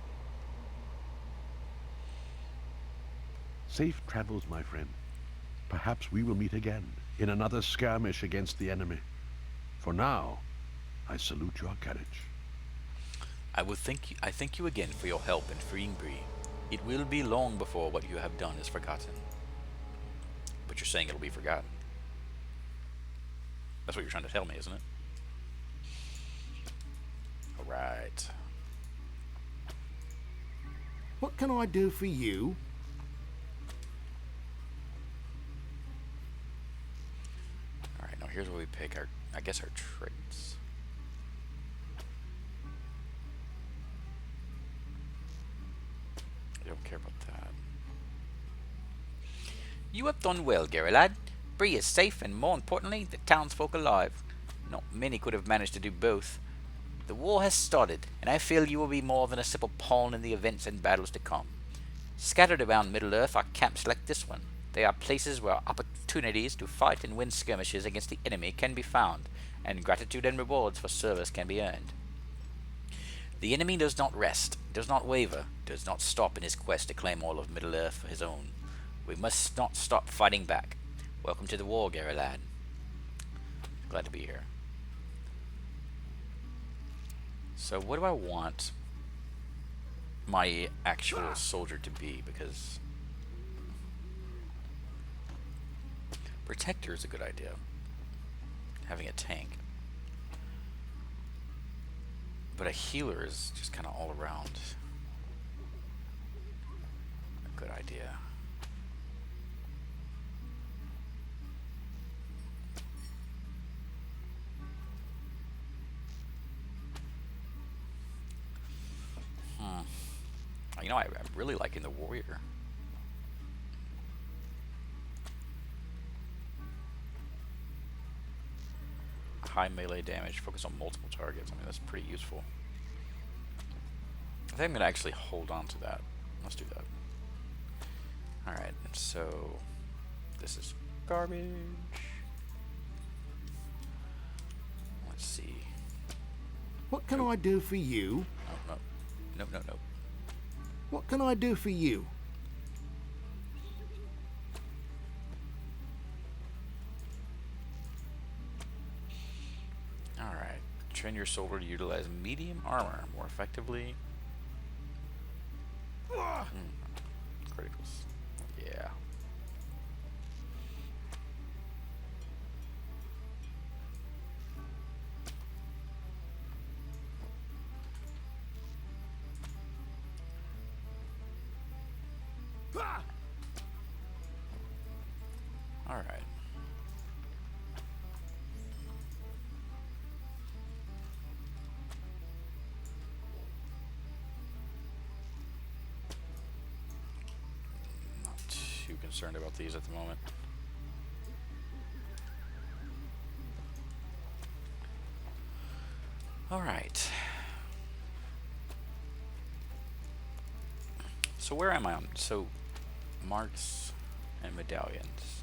Safe travels, my friend. Perhaps we will meet again in another skirmish against the enemy. For now, I salute your courage. I thank you again for your help in freeing Bree. It will be long before what you have done is forgotten. But you're saying it'll be forgotten. That's what you're trying to tell me, isn't it? Alright. What can I do for you? Alright, now here's where we pick our, I guess, our traits. I don't care about that. You have done well, Gary lad. Bree is safe, and more importantly, the townsfolk alive. Not many could have managed to do both. The war has started, and I feel you will be more than a simple pawn in the events and battles to come. Scattered around Middle-earth are camps like this one. They are places where opportunities to fight and win skirmishes against the enemy can be found, and gratitude and rewards for service can be earned. The enemy does not rest, does not waver, does not stop in his quest to claim all of Middle-earth for his own. We must not stop fighting back. Welcome to the war, Gary lad. Glad to be here. So what do I want my actual soldier to be? Because protector is a good idea. Having a tank. But a healer is just kind of all around a good idea. You know, I'm really liking the warrior. High melee damage, focus on multiple targets. I mean, that's pretty useful. I think I'm going to actually hold on to that. Let's do that. Alright, so this is garbage. Let's see. What can I do for you? No. What can I do for you? Alright. Train your soldier to utilize medium armor more effectively. Criticals. Yeah. Alright. Not too concerned about these at the moment. Alright. So where am I on? So, marks and medallions.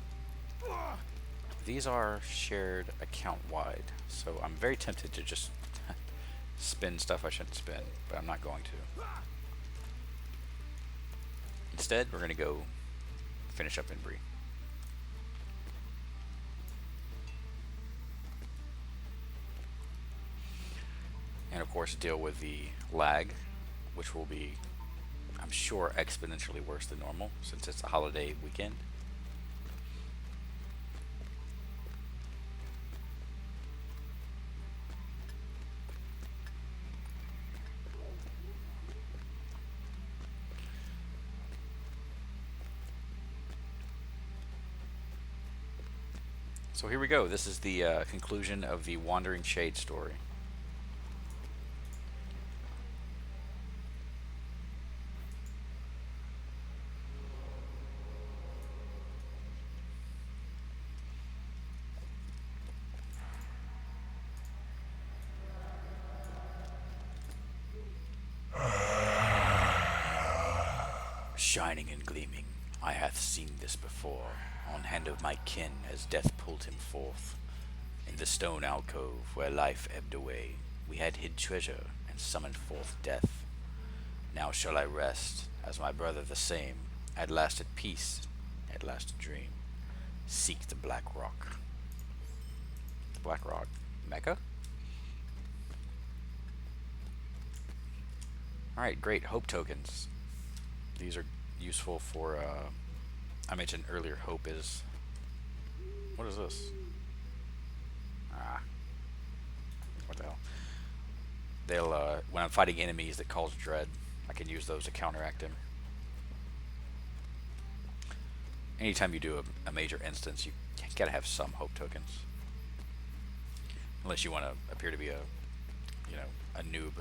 These are shared account-wide, so I'm very tempted to just spin stuff I shouldn't spin, but I'm not going to. Instead, we're going to go finish up in Bree. And of course deal with the lag, which will be, I'm sure, exponentially worse than normal since it's a holiday weekend. So here we go. This is the conclusion of the Wandering Shade story. Shining and gleaming, I hath seen this before, on hand of my kin as death pulled him forth. In the stone alcove where life ebbed away, we had hid treasure and summoned forth death. Now shall I rest, as my brother the same, at last at peace, at last a dream. Seek the Black Rock. The Black Rock? Mecca? Alright, great. Hope tokens. These are useful for, I mentioned earlier, hope is... What is this? What the hell? They'll, when I'm fighting enemies that cause dread, I can use those to counteract him. Anytime you do a major instance, you gotta have some hope tokens. Unless you want to appear to be a, you know, a noob.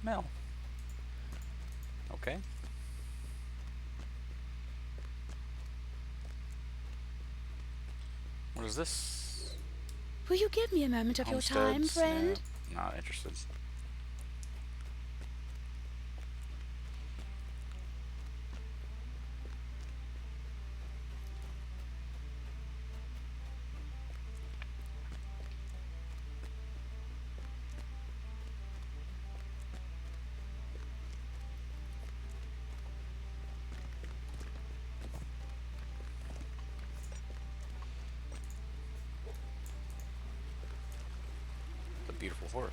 Mel. Okay. What is this? Will you give me a moment of your time, Homesteads? friend? Yeah, not interested. The beautiful horse.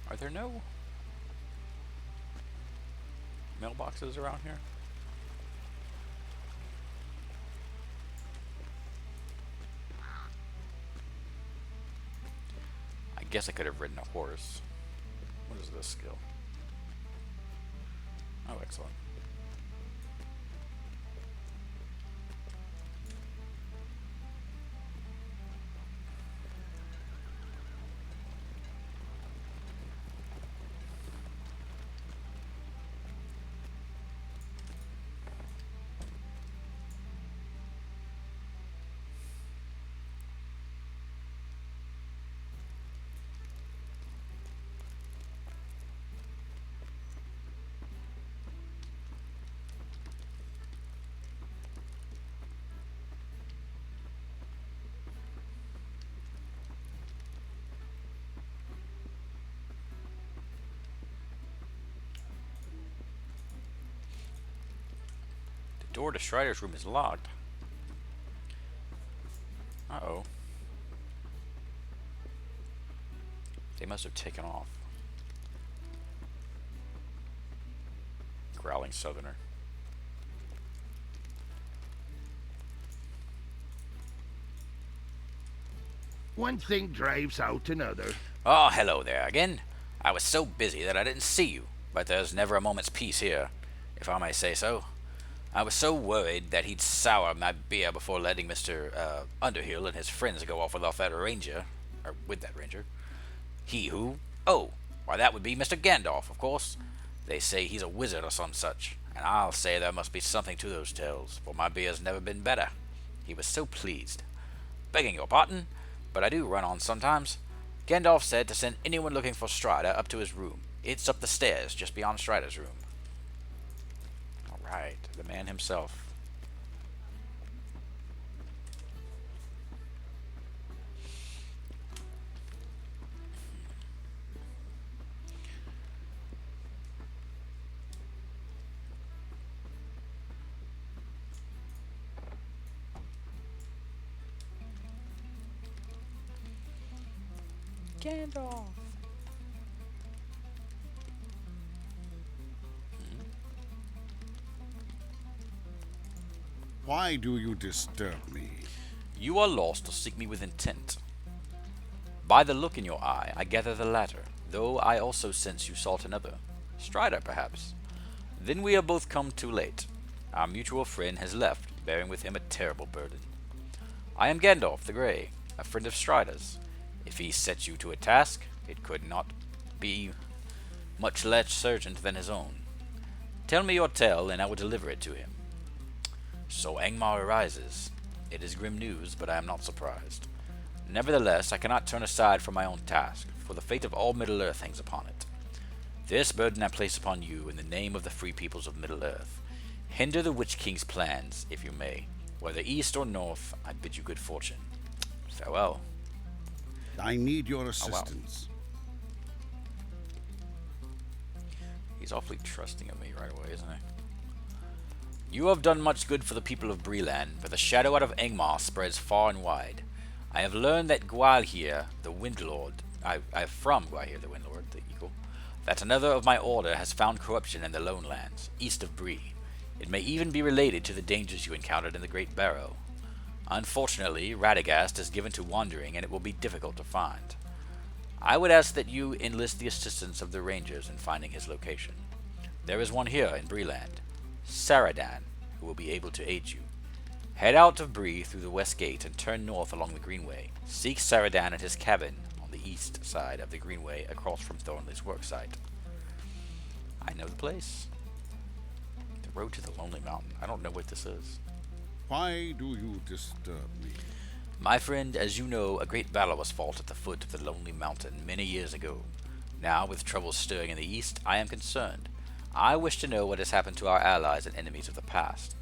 Are there no mailboxes around here? I guess I could have ridden a horse. What is this skill? Oh, excellent. The door to Strider's room is locked. Uh-oh. They must have taken off. Growling southerner. One thing drives out another. Oh, hello there again. I was so busy that I didn't see you, but there's never a moment's peace here, if I may say so. I was so worried that he'd sour my beer before letting Mr. Underhill and his friends go off with that ranger. Or with that ranger. He who? Oh, why that would be Mr. Gandalf, of course. They say he's a wizard or some such, and I'll say there must be something to those tales, for my beer's never been better. He was so pleased. Begging your pardon, but I do run on sometimes. Gandalf said to send anyone looking for Strider up to his room. It's up the stairs, just beyond Strider's room. Alright, the man himself. Gandalf. Why do you disturb me? You are lost or seek me with intent. By the look in your eye, I gather the latter, though I also sense you sought another. Strider, perhaps. Then we are both come too late. Our mutual friend has left, bearing with him a terrible burden. I am Gandalf the Grey, a friend of Strider's. If he sets you to a task, it could not be much less urgent than his own. Tell me your tale, and I will deliver it to him. So Angmar arises. It is grim news, but I am not surprised. Nevertheless, I cannot turn aside from my own task, for the fate of all Middle-earth hangs upon it. This burden I place upon you in the name of the free peoples of Middle-earth. Hinder the Witch King's plans, if you may. Whether east or north, I bid you good fortune. Farewell. I need your assistance. He's awfully trusting of me right away, isn't he? You have done much good for the people of Bree-land, but the shadow out of Angmar spreads far and wide. I have learned that Gwalhir, the Windlord, from Gwalhir, the Windlord, the Eagle, that another of my order has found corruption in the Lone Lands, east of Bree. It may even be related to the dangers you encountered in the Great Barrow. Unfortunately, Radagast is given to wandering, and it will be difficult to find. I would ask that you enlist the assistance of the Rangers in finding his location. There is one here in Bree-land, Saradan, who will be able to aid you. Head out of Bree through the west gate and turn north along the Greenway. Seek Saradan at his cabin on the east side of the Greenway across from Thornley's worksite. I know the place. The road to the Lonely Mountain. I don't know what this is. Why do you disturb me? My friend, as you know, a great battle was fought at the foot of the Lonely Mountain many years ago. Now, with troubles stirring in the east, I am concerned. I wish to know what has happened to our allies and enemies of the past.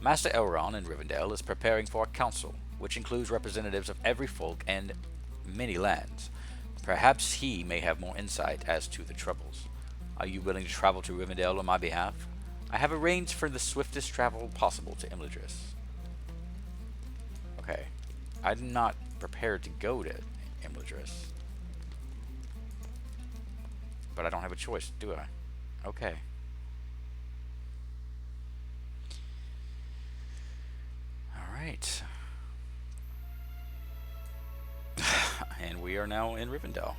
Master Elrond in Rivendell is preparing for a council, which includes representatives of every folk and many lands. Perhaps he may have more insight as to the troubles. Are you willing to travel to Rivendell on my behalf? I have arranged for the swiftest travel possible to Imladris. Okay. I'm not prepared to go to Imladris. But I don't have a choice, do I? Okay. Alright. And we are now in Rivendell.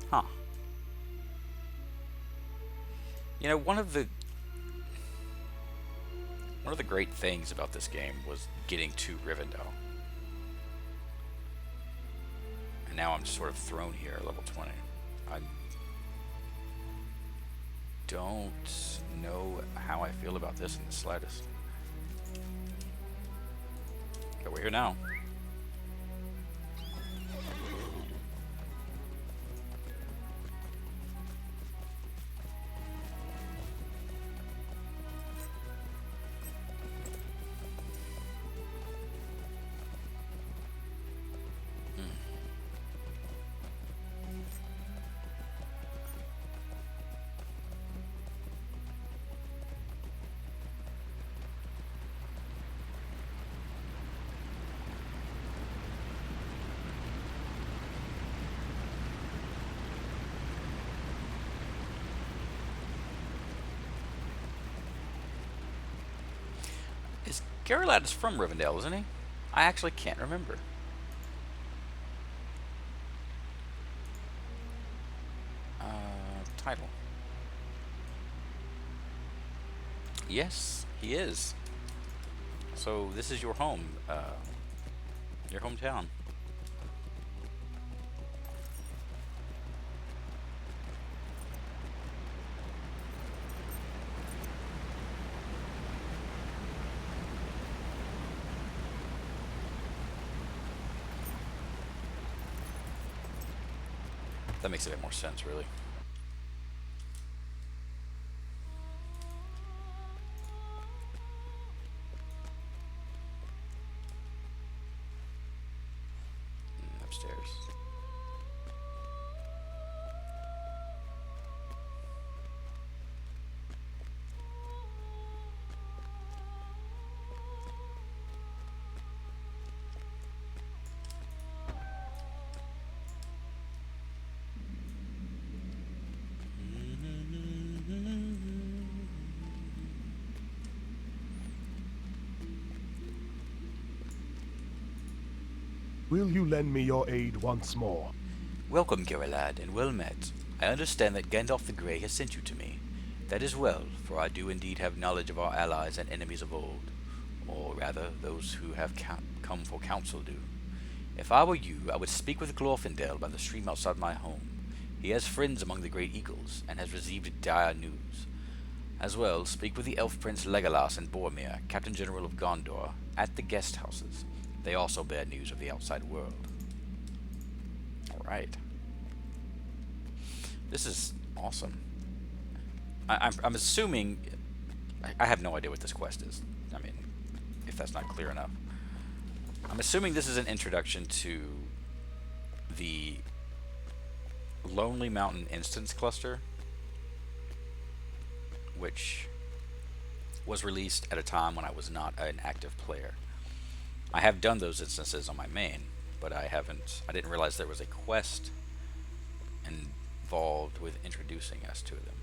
Huh. You know, one of the great things about this game was getting to Rivendell. And now I'm just sort of thrown here at level 20. I don't know how I feel about this in the slightest. But we're here now. Geralad is from Rivendell, isn't he? I actually can't remember. Title. Yes, he is. So this is your home, your hometown. That makes a bit more sense, really. Upstairs. Will you lend me your aid once more? Welcome, Geralad, and well met. I understand that Gandalf the Grey has sent you to me. That is well, for I do indeed have knowledge of our allies and enemies of old. Or rather, those who have come for counsel do. If I were you, I would speak with Glorfindel by the stream outside my home. He has friends among the great eagles, and has received dire news. As well, speak with the elf prince Legolas and Boromir, Captain General of Gondor, at the guest houses. They also bear news of the outside world. Alright. This is awesome. I'm assuming... I have no idea what this quest is. I mean, if that's not clear enough. I'm assuming this is an introduction to the Lonely Mountain Instance Cluster, which was released at a time when I was not an active player. I have done those instances on my main, but I didn't realize there was a quest involved with introducing us to them.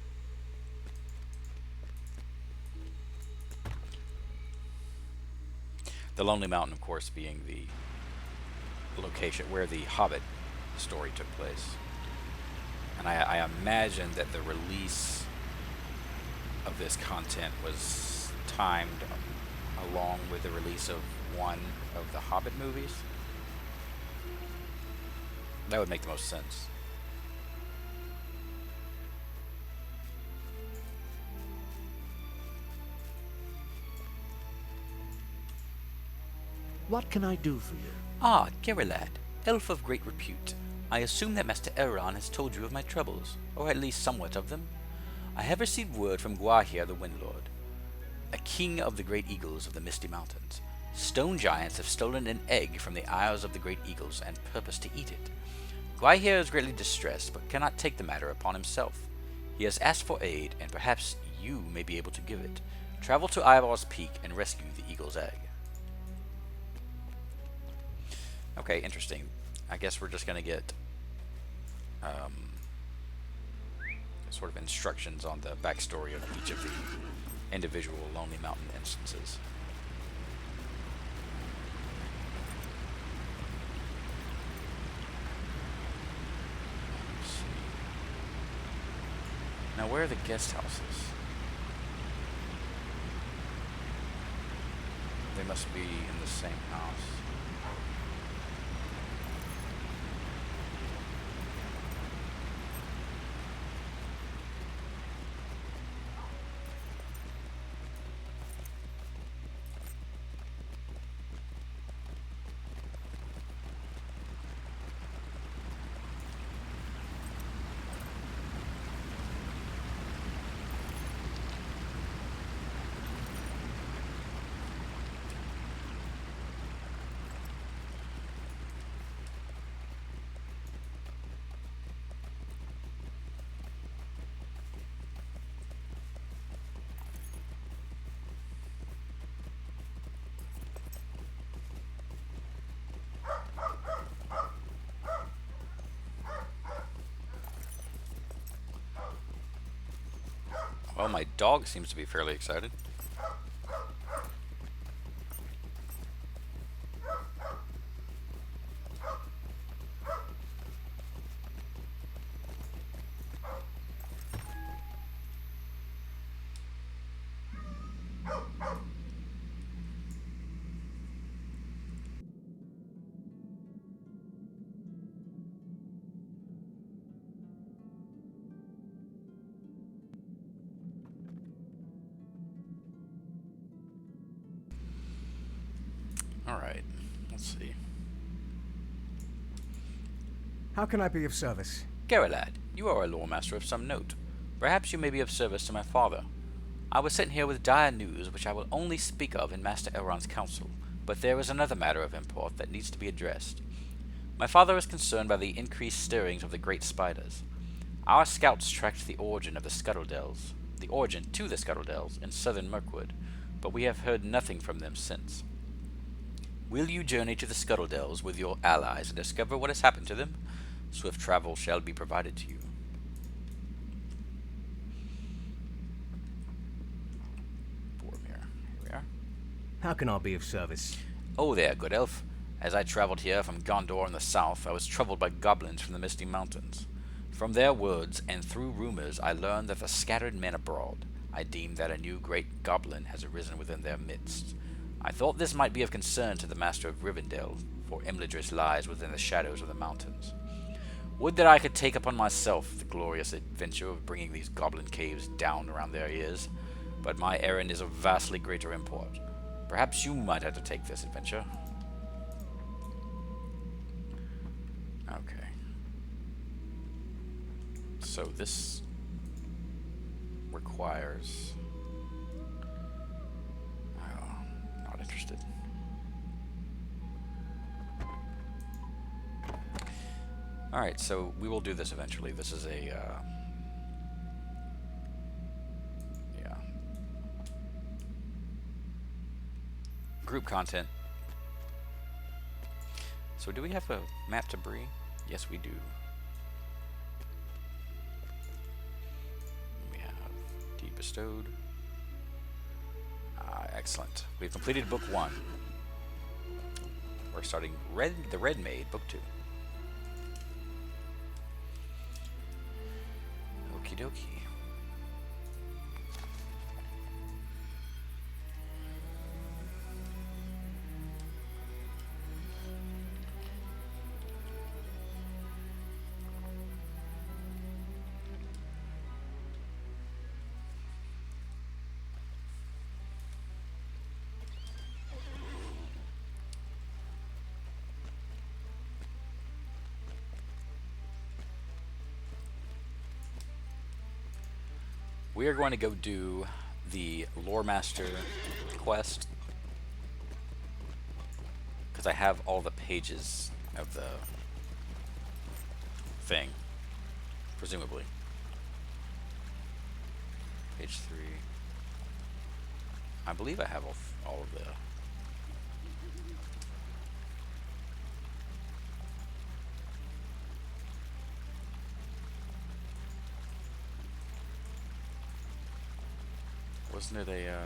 The Lonely Mountain, of course, being the location where the Hobbit story took place. And I imagine that the release of this content was timed along with the release of one of the Hobbit movies. That would make the most sense. What can I do for you? Ah, Geralad, elf of great repute. I assume that Master Elrond has told you of my troubles, or at least somewhat of them. I have received word from Gwaihir the Windlord, a king of the great eagles of the Misty Mountains. Stone giants have stolen an egg from the eyes of the great eagles and purpose to eat it. Gwaihir is greatly distressed, but cannot take the matter upon himself. He has asked for aid, and perhaps you may be able to give it. Travel to Ivar's Peak and rescue the eagle's egg. Okay, interesting. I guess we're just going to get sort of instructions on the backstory of each of the individual Lonely Mountain instances. Let's see. Now, where are the guest houses? They must be in the same house. Well, my dog seems to be fairly excited. Alright, let's see. How can I be of service? Geralad, you are a lore master of some note. Perhaps you may be of service to my father. I was sent here with dire news which I will only speak of in Master Elrond's council, but there is another matter of import that needs to be addressed. My father is concerned by the increased stirrings of the great spiders. Our scouts tracked the origin to the Scuttledells in southern Mirkwood, but we have heard nothing from them since. Will you journey to the Scuttledells with your allies and discover what has happened to them? Swift travel shall be provided to you. Boromir, here we are. How can I be of service? Oh there, good elf. As I traveled here from Gondor in the south, I was troubled by goblins from the Misty Mountains. From their words and through rumors, I learned that the scattered men abroad. I deemed that a new great goblin has arisen within their midst. I thought this might be of concern to the Master of Rivendell, for Imladris lies within the shadows of the mountains. Would that I could take upon myself the glorious adventure of bringing these goblin caves down around their ears, but my errand is of vastly greater import. Perhaps you might have to take this adventure. Okay. So this requires... not interested. Alright, so we will do this eventually. This is a, yeah. Group content. So do we have a map to Bree? Yes, we do. We have Deed Bestowed. Excellent. We've completed book 1. We're starting the Red Maid, book 2. Okie dokie. We are going to go do the Lore Master quest because I have all the pages of the thing, presumably. Page 3. I believe I have all of the... Wasn't it a, yeah.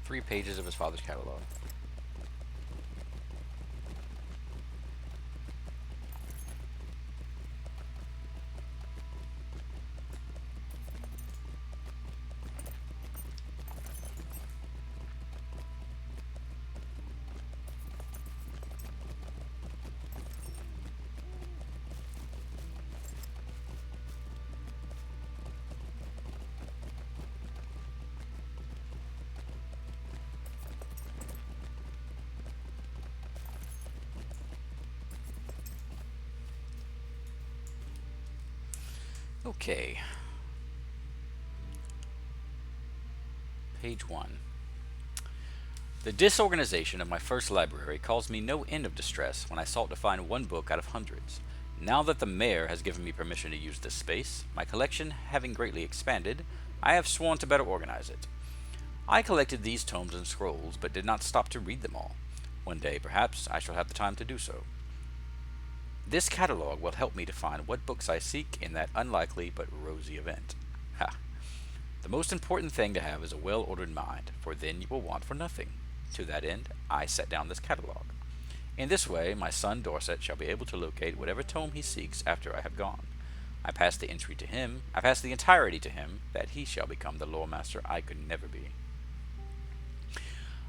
3 pages of his father's catalog. Okay. Page 1. The disorganization of my first library caused me no end of distress when I sought to find one book out of hundreds. Now that the mayor has given me permission to use this space, my collection having greatly expanded, I have sworn to better organize it. I collected these tomes and scrolls, but did not stop to read them all. One day, perhaps, I shall have the time to do so. This catalog will help me to find what books I seek in that unlikely but rosy event. Ha! The most important thing to have is a well-ordered mind, for then you will want for nothing. To that end, I set down this catalog. In this way, my son Dorset shall be able to locate whatever tome he seeks after I have gone. I pass the entirety to him, that he shall become the lore master I could never be.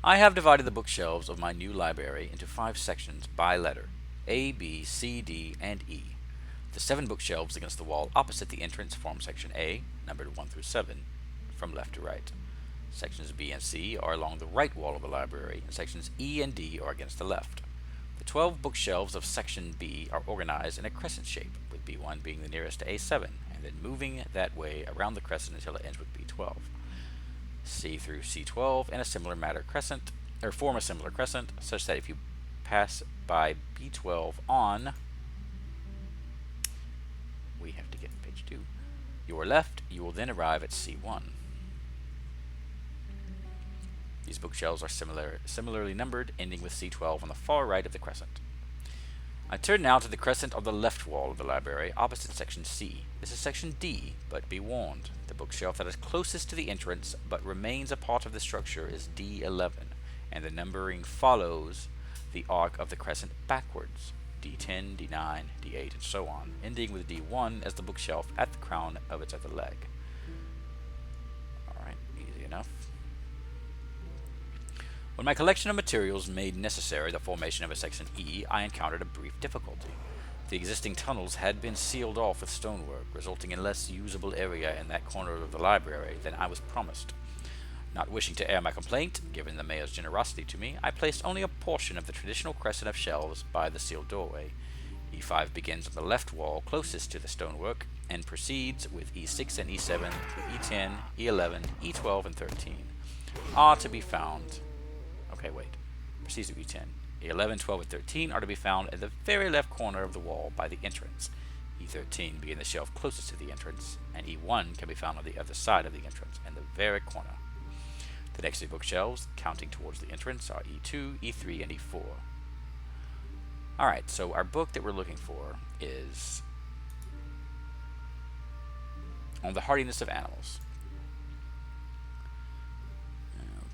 I have divided the bookshelves of my new library into 5 sections by letter. A, B, C, D, and E. The 7 bookshelves against the wall opposite the entrance form Section A, numbered 1 through 7, from left to right. Sections B and C are along the right wall of the library, and sections E and D are against the left. The 12 bookshelves of Section B are organized in a crescent shape, with B1 being the nearest to A7, and then moving that way around the crescent until it ends with B12. C through C12 in a similar manner form a similar crescent, such that if you pass by B12 on, we have to get to page 2, your left, you will then arrive at C1. These bookshelves are similarly numbered, ending with C12 on the far right of the crescent. I turn now to the crescent of the left wall of the library, opposite section C. This is section D, but be warned, the bookshelf that is closest to the entrance but remains a part of the structure is D11, and the numbering follows the arc of the crescent backwards, D10, D9, D8, and so on, ending with D1 as the bookshelf at the crown of its other leg. Alright, easy enough. When my collection of materials made necessary the formation of a section E, I encountered a brief difficulty. The existing tunnels had been sealed off with stonework, resulting in less usable area in that corner of the library than I was promised. Not wishing to air my complaint, given the mayor's generosity to me, I placed only a portion of the traditional crescent of shelves by the sealed doorway. E5 begins on the left wall closest to the stonework, and proceeds with E6 and E7 through E10, E11, E12, and 13. Are to be found... Okay, wait. Proceeds to E10. E11, 12, and 13 are to be found at the very left corner of the wall by the entrance. E13 being the shelf closest to the entrance, and E1 can be found on the other side of the entrance, in the very corner. The next two bookshelves, counting towards the entrance, are E2, E3, and E4. Alright, so our book that we're looking for is On the Hardiness of Animals.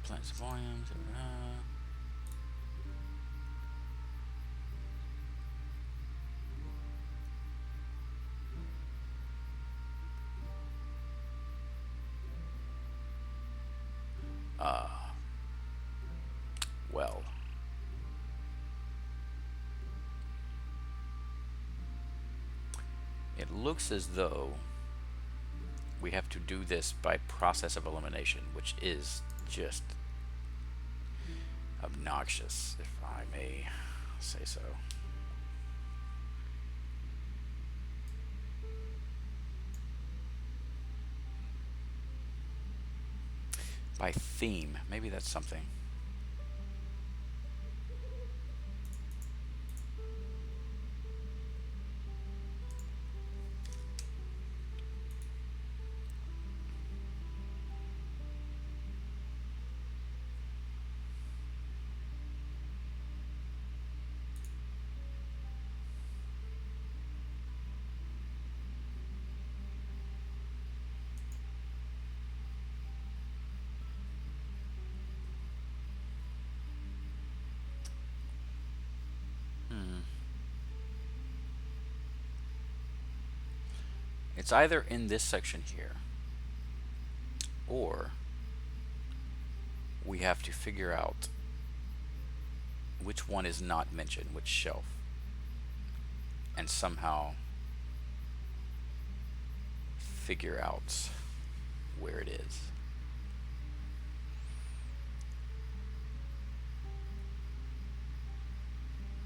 Plants, volumes, well. It looks as though we have to do this by process of elimination, which is just obnoxious, if I may say so. By theme, maybe that's something. It's either in this section here, or we have to figure out which one is not mentioned, which shelf, and somehow figure out where it is.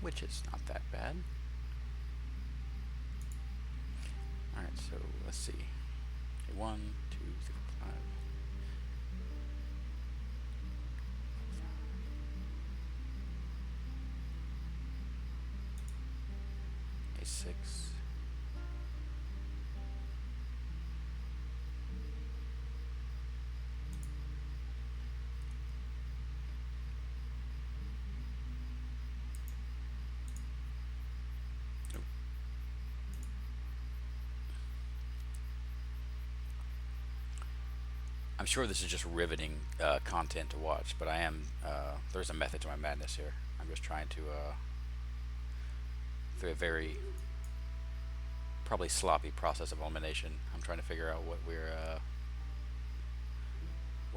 Which is not that bad. Alright, so let's see. Okay, 1, 2, 3, 4, 5. A6. I'm sure this is just riveting content to watch, but I am there's a method to my madness here. I'm just trying to through a very probably sloppy process of elimination, I'm trying to figure out what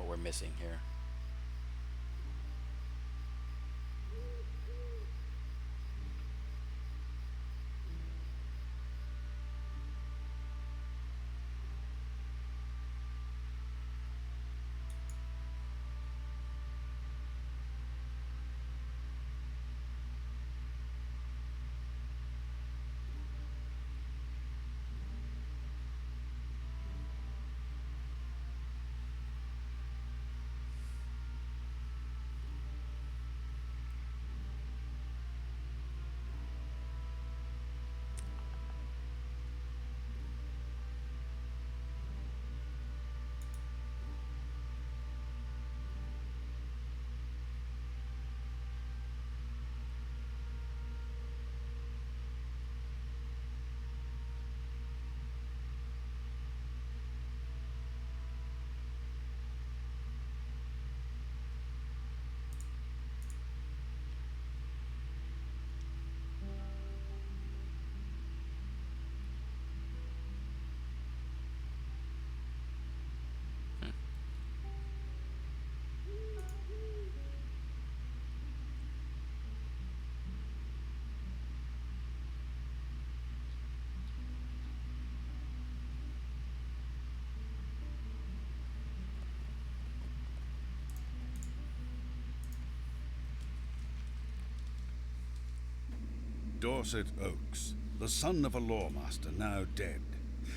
we're missing here. Dorset Oakes, the son of a lawmaster now dead,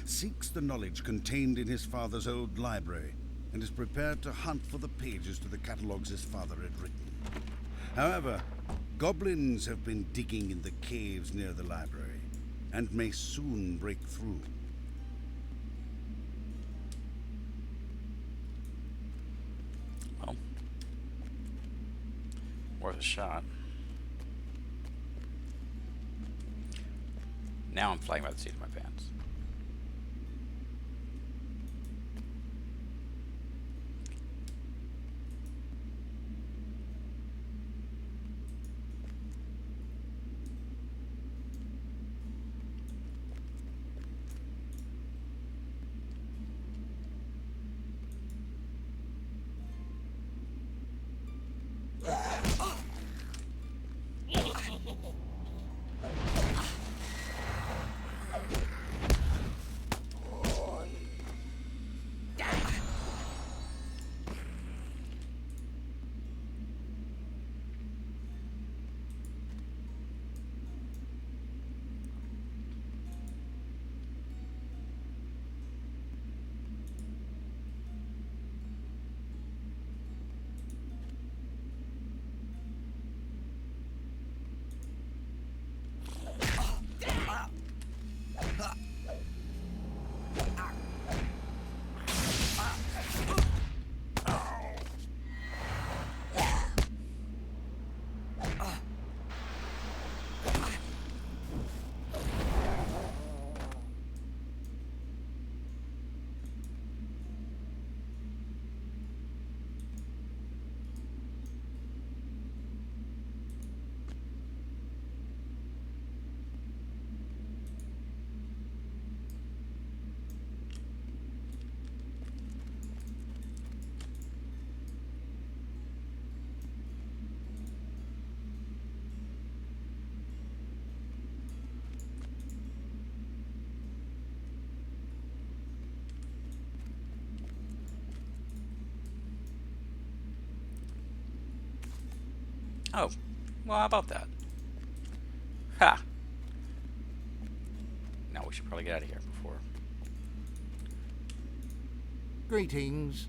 seeks the knowledge contained in his father's old library and is prepared to hunt for the pages to the catalogues his father had written. However, goblins have been digging in the caves near the library and may soon break through. Well, worth a shot. Now I'm flying by the seat of my pants. Oh, well, how about that? Ha! Now we should probably get out of here before. Greetings.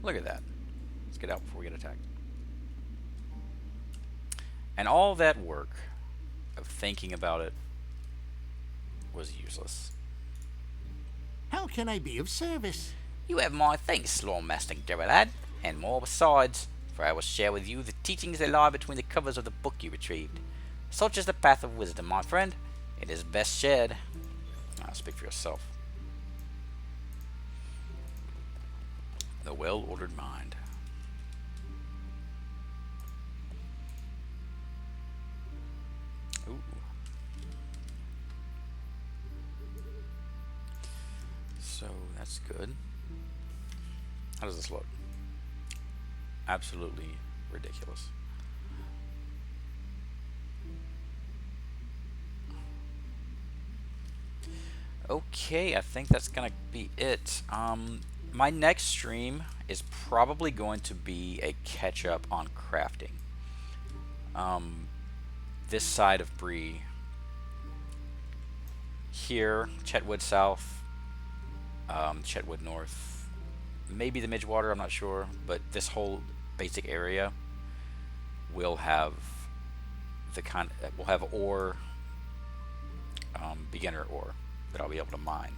Look at that. Let's get out before we get attacked. And all that work of thinking about it was useless. How can I be of service? You have my thanks, Lawmaster Gerard, and more besides, for I will share with you the teachings that lie between the covers of the book you retrieved. Such is the path of wisdom, my friend. It is best shared. Speak for yourself. The well-ordered mind. Ooh. So that's good. How does this look? Absolutely ridiculous. Okay, I think that's gonna be it. My next stream is probably going to be a catch up on crafting. This side of Bree. Here, Chetwood South, Chetwood North, maybe the Midgewater, I'm not sure, but this whole basic area will have ore, beginner ore that I'll be able to mine,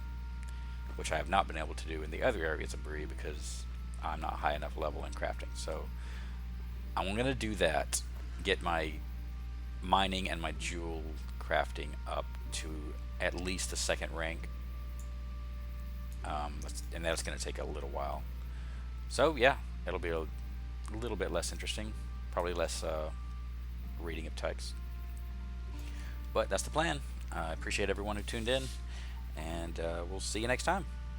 which I have not been able to do in the other areas of Bree because I'm not high enough level in crafting. So I'm gonna do that, get my mining and my jewel crafting up to at least the second rank, and that's gonna take a little while. So yeah, it'll be a little bit less interesting, probably less reading of text, but that's the plan. I appreciate everyone who tuned in, and we'll see you next time.